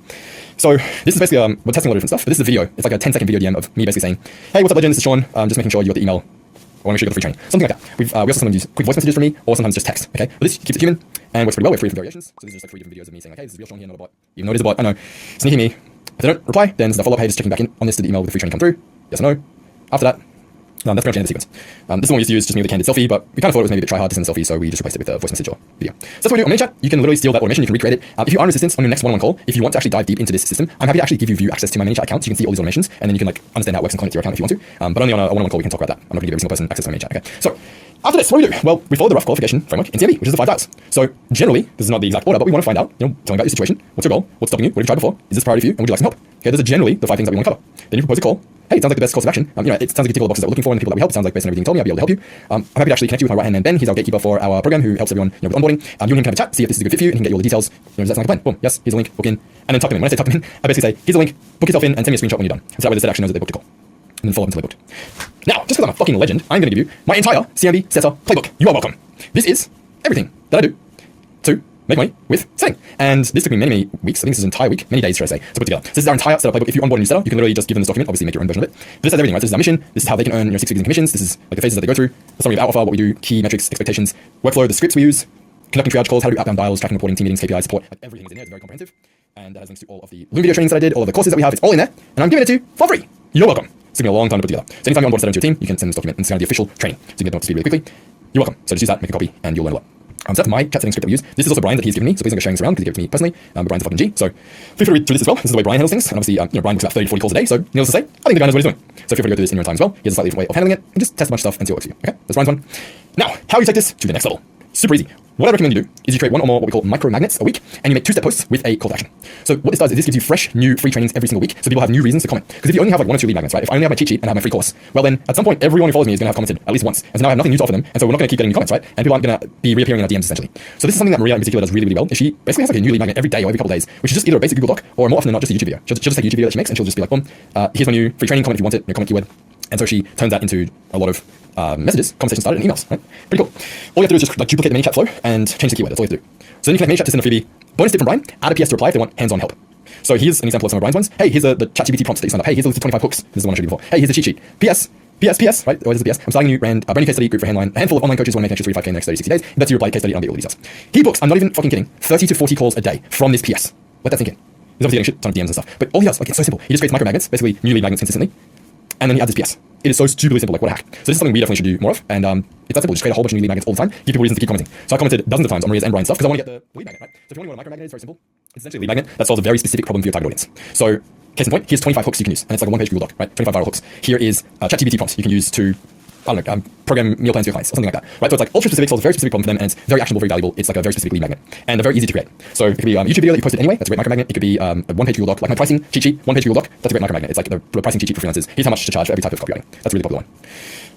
So this is basically, we're testing a lot of different stuff, but this is a video. It's like a 10-second video DM of me basically saying, hey, what's up, legend? This is Sean. Just making sure you got the email. I want to make sure you got the free training. Something like that. We also sometimes use quick voice messages from me, or sometimes just text. Okay, but this keeps it human and works pretty well. We have 3 different variations. So these are just like 3 different videos of me saying, like, hey, this is real Sean here, not a bot. Even though it is a bot, I know. Sneaky me. If they don't reply, then there's a follow-up. Hey, just checking back in on this. Did the email with the free training come through? Yes or no? After that, that's pretty much the end of the sequence. This is one we used to use just me with a candid selfie, but we kind of thought it was maybe a bit try hard to send a selfie, so we just replaced it with a voice message or video. So that's what we do on ManyChat. You can literally steal that automation, you can recreate it. If you are in resistance on your next one-on-one call, if you want to actually dive deep into this system, I'm happy to actually give you view access to my ManyChat account so you can see all these automations, and then you can like understand how it works and connect to your account if you want to. But only on a one-on-one call we can talk about that. I'm not going to give every single person access to my ManyChat. Okay. So after this, what do we do? Well, we follow the rough qualification framework in CMB, which is the 5 dials. So generally, this is not the exact order, but we want to find out, tell me about your situation. What's your goal? What's stopping you? What have you tried before? Is this priority for you? And would you like some help? Okay, those are generally the 5 things that we want to cover. Then you propose a call. Hey, it sounds like the best course of action. It sounds like you tick all the boxes that we're looking for and the people that we help. Sounds like based on everything you told me, I'll be able to help you. I'm happy to actually connect you with my right-hand man, Ben. He's our gatekeeper for our program who helps everyone with onboarding. You and him can have a chat, see if this is a good fit for you, and he can get you all the details. Does that sound like a plan? Boom, yes, here's a link, book in, and then tuck them in. When I say tuck them in, I basically say, here's a link, book yourself in, and send me a screenshot when you're done. So that way the set actually knows that they booked a call. And then follow up until they booked. Now, just because I'm a fucking legend, I'm going to give you my entire CMB setter playbook. You are welcome. This is everything that I do to make money with setting. And this took me many, many weeks. I think this is an entire week, many days, should I say, to put together. So this is our entire setup playbook. If you onboard a new setter, you can literally just give them this document, obviously make your own version of it. But this has everything, right? This is our mission. This is how they can earn 6 figures in commissions. This is like the phases that they go through, the summary of our offer, what we do, key metrics, expectations, workflow, the scripts we use, conducting triage calls, how to do outbound dials, tracking, reporting, team meetings, KPIs, support. Like everything is in here. It's very comprehensive. And that has links to all of the Loom video trainings that I did, all of the courses that we have. It's all in there. And I'm giving it to you for free. You're welcome. It's taken me a long time to put together. So anytime you onboard a setter into your team, you can send this document and it's kind of the official training. So you can get them up to speed really quickly. You're welcome. So just use that, make a copy, and you'll learn a lot. set up my chat settings script that we use. This is also Brian that he's given me, so please don't go sharing this around because he gave it to me personally. But Brian's a fucking G, so feel free to read through this as well. This is the way Brian handles things, and obviously, Brian books about 30 to 40 calls a day, so needless to say, I think the guy knows what he's doing. So feel free to go through this in your own time as well. He has a slightly different way of handling it, and just test a bunch of stuff and see what works for you. Okay, that's Brian's one. Now, how you take this to the next level? Super easy. What I recommend you do is you create one or more what we call micro magnets a week, and you make 2-step posts with a call to action. So what this does is this gives you fresh, new, free trainings every single week, so people have new reasons to comment. Because if you only have like 1 or 2 lead magnets, right? If I only have my cheat sheet and I have my free course, well then at some point everyone who follows me is going to have commented at least once, and so now I have nothing new to offer them, and so we're not going to keep getting new comments, right? And people aren't going to be reappearing in our DMs essentially. So this is something that Maria in particular does really, really well. Is she basically has like a new lead magnet every day or every couple of days, which is just either a basic Google Doc or more often than not just a YouTube video. She'll just take a YouTube video that she makes and she'll just be like, boom, here's my new free training, comment if you want it, your comment keyword. And so she turns that into a lot of messages, conversations started, and emails, right? Pretty cool. All you have to do is just like duplicate the ManyChat flow and change the keyword. That's all you have to do. So then you can make ManyChat to send a freebie bonus tip from Brian, add a PS to reply if they want hands-on help. So here's an example of some of Brian's ones. Hey, here's the ChatGPT prompts that you signed up. Hey, here's the list of 25 hooks. This is the one I showed you before. Hey, here's the cheat sheet. PS, right? Or is this PS? I'm starting a brand new case study group for Handline. A handful of online coaches want to make an extra 35K in the next 30, 60 days. That's your reply case study, and I'll get all the details. He books, I'm not even fucking kidding, 30 to 40 calls a day from this PS. Let that sink in. He's obviously getting shit ton of DMs and stuff. But all he does, like, it's so simple. He just creates micro magnets, basically new lead magnets consistently, and then he adds his PS. It is so stupidly simple, like what a hack. So this is something we definitely should do more of, and it's that simple. Just create a whole bunch of new lead magnets all the time, give people reasons to keep commenting. So I commented dozens of times on Maria's and Brian's stuff because I want to get the lead magnet, right? So if you want to know what a micro magnet is, very simple. It's essentially a lead magnet that solves a very specific problem for your target audience. So case in point, here's 25 hooks you can use, and it's like a 1-page Google Doc, right? 25 viral hooks. Here is ChatGPT prompts you can use to, I don't know, program meal plans for your clients or something like that, right? So it's like ultra specific, solves a very specific problem for them, and it's very actionable, very valuable. It's like a very specific lead magnet, and they're very easy to create. So it could be a YouTube video that you posted anyway. That's a great micro magnet. It could be a 1-page Google Doc, like my pricing cheat sheet, 1-page Google Doc. That's a great micro magnet. It's like the pricing cheat sheet for freelancers. Here's how much to charge for every type of copywriting. That's a really popular one.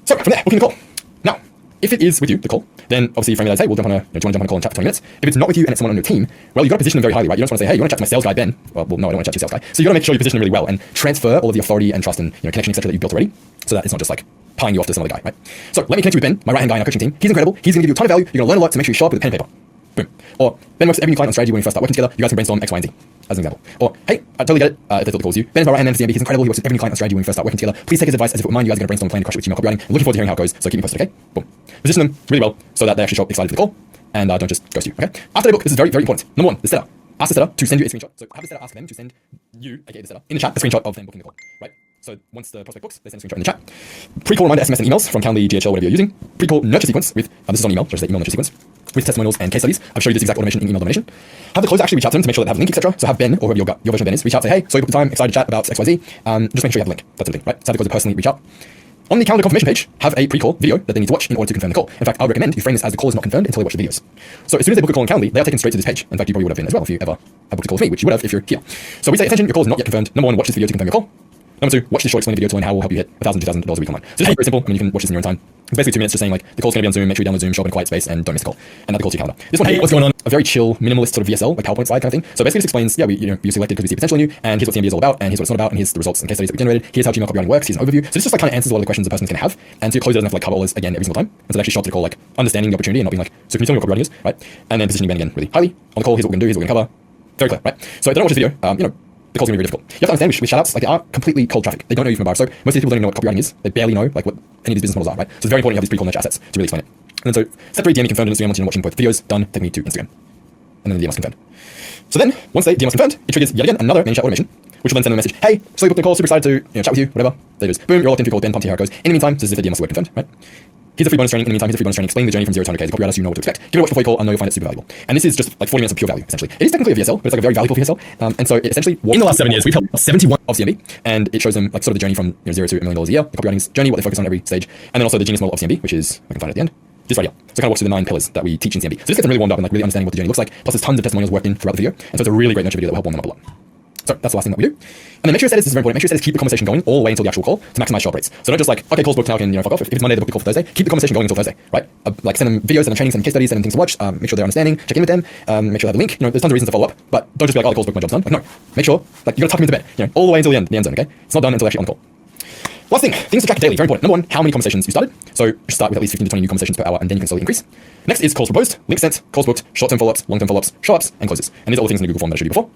So from there, booking the call. Now, if it is with you, the call, then obviously frame it as, hey, we'll jump on a, do you want to jump on a call and chat for 20 minutes? If it's not with you and it's someone on your team, well, you've got to position them very highly, right? You don't want to say, hey, you want to chat to my sales guy, Ben? Well, no, I don't want to chat to your sales guy. So you've got to make sure you position them really well and transfer all of the authority and trust and connection, etc. that you've built already, so that it's not just like pieing you off to some other guy, right? So let me connect you with Ben, my right-hand guy in our coaching team. He's incredible. He's going to give you a ton of value. You're going to learn a lot, so make sure you show up with a pen and paper. Boom. Or Ben works with every new client on strategy when we first start working together. You guys can brainstorm X, Y, and Z, as an example. Or, hey, I totally get it if they thought the call was you. Ben is my right-hand man in CMB. He's incredible. He works with every new client on strategy when we first start working together. Please take his advice as if it were mine. You guys are going to brainstorm a plan and crush it with Gmail copywriting. I'm looking forward to hearing how it goes, so keep me posted, okay? Boom. Position them really well so that they actually show up excited for the call and don't just ghost you, okay? After they book, this is very, very important. Number 1, the setter. Ask the setter to send you a screenshot. So have the setter ask them to send you, aka the setter, in the chat, a screenshot of them booking the call, right? So once the prospect books, they send a screenshot in the chat. Pre-call reminder SMS and emails from Calendly, GHL, whatever you're using. Pre-call nurture sequence with, this is on email, just say email nurture sequence, with testimonials and case studies. I've showed you this exact automation in email domination. Have the closer actually reach out to them to make sure they have a link, etc. So have Ben, or whoever your version of Ben is, reach out, say, hey, so you booked the time, excited to chat about XYZ. Just make sure you have the link, that's the thing, right? So have the closer personally reach out. On the calendar confirmation page, have a pre-call video that they need to watch in order to confirm the call. In fact, I would recommend you frame this as the call is not confirmed until they watch the videos. So as soon as they book a call on Calendly, they are taken straight to this page. In fact, you probably would have been as well if you ever have booked a call with me, which you would have if you're here. So we say, attention, your call is not yet confirmed. Number 1, watch this video to confirm your call. Number 2, watch this short explainer video to learn how we'll help you hit $1,000 to $2,000 a week online. So this is very simple. I mean, you can watch this in your own time. It's basically 2 minutes just saying like, the call's going to be on Zoom, make sure you download Zoom, show up in a quiet space, and don't miss the call. And add the call to your calendar. This one, hey, what's going on? A very chill, minimalist sort of VSL, like PowerPoint slide kind of thing. So basically just explains, yeah, we selected because we see potential in you, and here's what CMB is all about, and here's what it's not about, and here's the results and case studies that we generated. Here's how Gmail copywriting works. Here's an overview. So this just like kind of answers a lot of the questions the person's going to have. And so your closer doesn't have to like cover all this again every single time. And so they actually show up to the call like understanding the opportunity and not being like, so can you tell me what copywriting is, right? And then positioning Ben again really highly. On the call, here's what we're going to do, here's what we're going to cover. Very clear, right? So if they don't watch this video, the call's going to be very difficult. You have to understand with shoutouts, like they are completely cold traffic. They don't know you from a bar. So most of these people don't even know what copywriting is. They barely know like what any of these business models are, right? So it's very important you have these pre-call nurture assets to really explain it. And then so step 3, DM me confirmed on Instagram once you're watching both videos. Done. Take me to Instagram. And then the DM us confirmed. So then once they DM us confirmed, it triggers yet again another ManyChat automation, which will then send them a message. Hey, so you booked the call, super excited to chat with you, whatever. There it is. Boom, you're all locked into a call with Ben, pumped to hear how it goes. In the meantime, this is if the DM us the word confirmed, right? Here's a free bonus training. In the meantime, here's a free bonus training explaining the journey from 0 to 100K as a copywriter so you know what to expect. Give it a watch before you call. I know you'll find it super valuable. And this is just like 40 minutes of pure value, essentially. It is technically a VSL, but it's like a very valuable VSL. And so it essentially, in the last 7 years, we've helped 71 of CMB, and it shows them like sort of the journey from 0 to $1 million a year, the copywriting's journey, what they focus on at every stage, and then also the genius model of CMB, which is, I can find it at the end. This right here. So kind of walks through the 9 pillars that we teach in CMB. So this gets them really warmed up and like really understanding what the journey looks like. Plus there's tons of testimonials worked in throughout the video. And so it's a really great nurture video that will help warm them up a lot. So that's the last thing that we do. And then make sure your status, this is very important, make sure your status keep the conversation going all the way until the actual call to maximize show up rates. So not just like, okay, call's booked now, can fuck off. If it's Monday, they book the call for Thursday, keep the conversation going until Thursday, right? Like send them videos, send them trainings, send them case studies, send them things to watch, make sure they're understanding, check in with them, make sure they have a link. There's tons of reasons to follow up, but don't just be like, oh, the call's booked, my job's done. Like, no, make sure, like, you gotta tuck them into bed, all the way until the end zone, okay? It's not done until actually on the call. Last thing, things to track daily, very important. Number 1, how many conversations you started. So just start with at least 15 to 20 new conversations per hour, and then you can slowly increase. Next is calls proposed, links sent, calls booked, short-term follow-ups, long-term follow-ups, show-ups, and closes. And these are all the things in the Google form that I showed you before.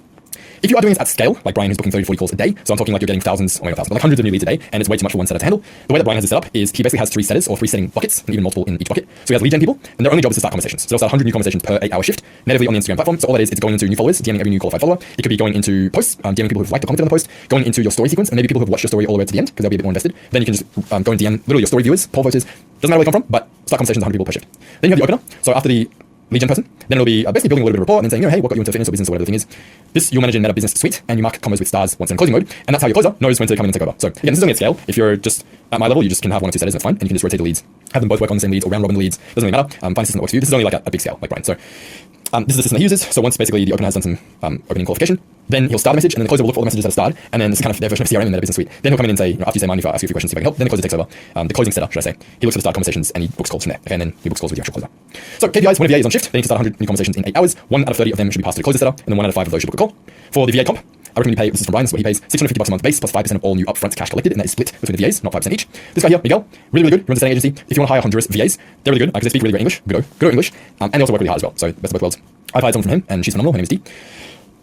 If you are doing this at scale, like Brian who's booking 30 to 40 calls a day, so I'm talking like you're getting thousands, but like hundreds of new leads a day, and it's way too much for one setter to handle. The way that Brian has it set up is he basically has 3 setters or 3 setting buckets, and even multiple in each bucket. So he has lead gen people, and their only job is to start conversations. So they'll start 100 new conversations per 8-hour shift, natively on the Instagram platform. So all that is, it's going into new followers, DMing every new qualified follower. It could be going into posts, DMing people who've liked or commented on the post, going into your story sequence, and maybe people who've watched your story all the way to the end, because they'll be a bit more invested. Then you can just go and DM literally your story viewers, poll voters, doesn't matter where they come from, but start conversations 100 people per shift. Then you have the opener. So after the lead gen person. Then it'll be basically building a little bit of rapport and then saying, hey, what got you into fitness or business or whatever the thing is. This you'll manage in Meta Business Suite, and you mark commas with stars once in closing mode, and that's how your closer knows when to come in and take over. So again, this is only at scale. If you're just at my level, you just can have one or two setters, that's fine, and you can just rotate the leads, have them both work on the same leads or round robin the leads. Doesn't really matter. Find a system that works for you. This is only like a big scale, like Brian. So this is the system that he uses. So once basically the opener has done some opening qualification, then he'll start a message, and then the closer will look for all the messages that are started, and then this is kind of their version of CRM in Meta Business Suite. Then he'll come in and say, after you say mine, if I ask you a few questions, see if I can help, then the closer takes over. The closing setter, should I say. He looks for the start conversations and he books calls from there. Okay, and then he books calls with the actual closer. So KPIs, when a VA is on shift, they need to start 100 new conversations in 8 hours. 1 out of 30 of them should be passed to the closer setter, and then 1 out of 5 of those should book a call. For the VA comp, I recommend you pay, this is from Brian, this is what he pays, $650 a month base plus 5% of all new upfront cash collected, and that is split between the VAs, not 5% each. This guy here, Miguel, really, really good. He runs a setting agency. If you want to hire Honduras VAs, they're really good because they speak really great English, good English, and they also work really hard as well. So best of both worlds. I've hired someone from him, and she's phenomenal. Her name is Dee.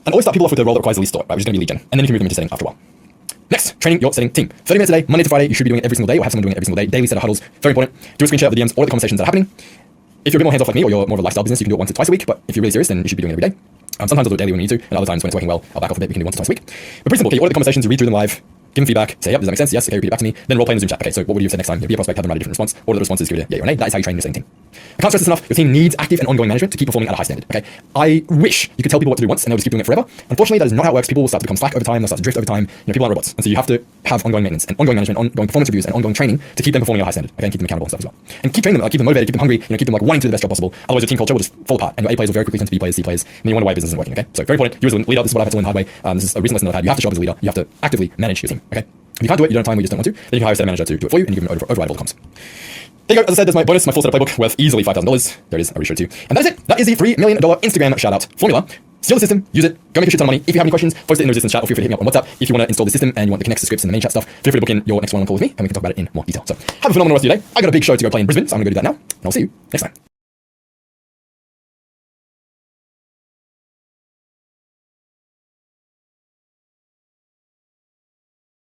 And always start people off with the role that requires the least thought, right, which is going to be lead gen, and then you can move them into setting after a while. Next, training your setting team. 30 minutes a day, Monday to Friday. You should be doing it every single day, or have someone doing it every single day. Daily setter huddles, very important. Do a screen share of the DMs, all the conversations that are happening. If you're a bit more hands off like me, or you're more of a lifestyle business, you can do it once or twice a week. But if you're really serious, then you should be doing it every day. Sometimes I'll do it daily when you need to, and other times when it's working well, I'll back off a bit. We can do once or twice a week. But pretty simple. Okay, you order the conversations, you read through them live, give them feedback, say, yep, does that make sense? Yes, okay, repeat it back to me. Then role play in the Zoom chat. Okay, so what would you have said next time? Be a prospect, have them write a different response. Order the responses, give it a yay or nay. That is how you train your setting team. I can't stress this enough. Your team needs active and ongoing management to keep performing at a high standard. Okay, I wish you could tell people what to do once and they'll just keep doing it forever. Unfortunately, that is not how it works. People will start to become slack over time. They'll start to drift over time. People aren't robots, and so you have to have ongoing maintenance and ongoing management, ongoing performance reviews, and ongoing training to keep them performing at a high standard. Okay, and keep them accountable and stuff as well. And keep training them, keep them motivated, keep them hungry. Keep them like wanting to do the best job possible. Otherwise, your team culture will just fall apart, and your A players will very quickly turn to B players, C players, and you wonder why your business isn't working. Okay, so very important. You as a leader, this is what I've had to learn the hard way. This is a recent lesson that I've had. You have to show up as a leader. You have to actively manage your team. Okay. If you can't do it, you don't have time, or you just don't want to, then you can hire a set manager to do it for you, and you can override all the comms. There you go. As I said, there's my bonus, my full set of playbook worth easily $5,000. There it is. I already showed it to you. And that is it. That is the $3 million Instagram shout out formula. Steal the system, use it, go make a shit ton of money. If you have any questions, post it in the resistance chat, or feel free to hit me up on WhatsApp. If you want to install the system and you want the connects, the scripts, and the main chat stuff, feel free to book in your next one-on-one call with me, and we can talk about it in more detail. So have a phenomenal rest of your day. I got a big show to go play in Brisbane, so I'm going to go do that now, and I'll see you next time.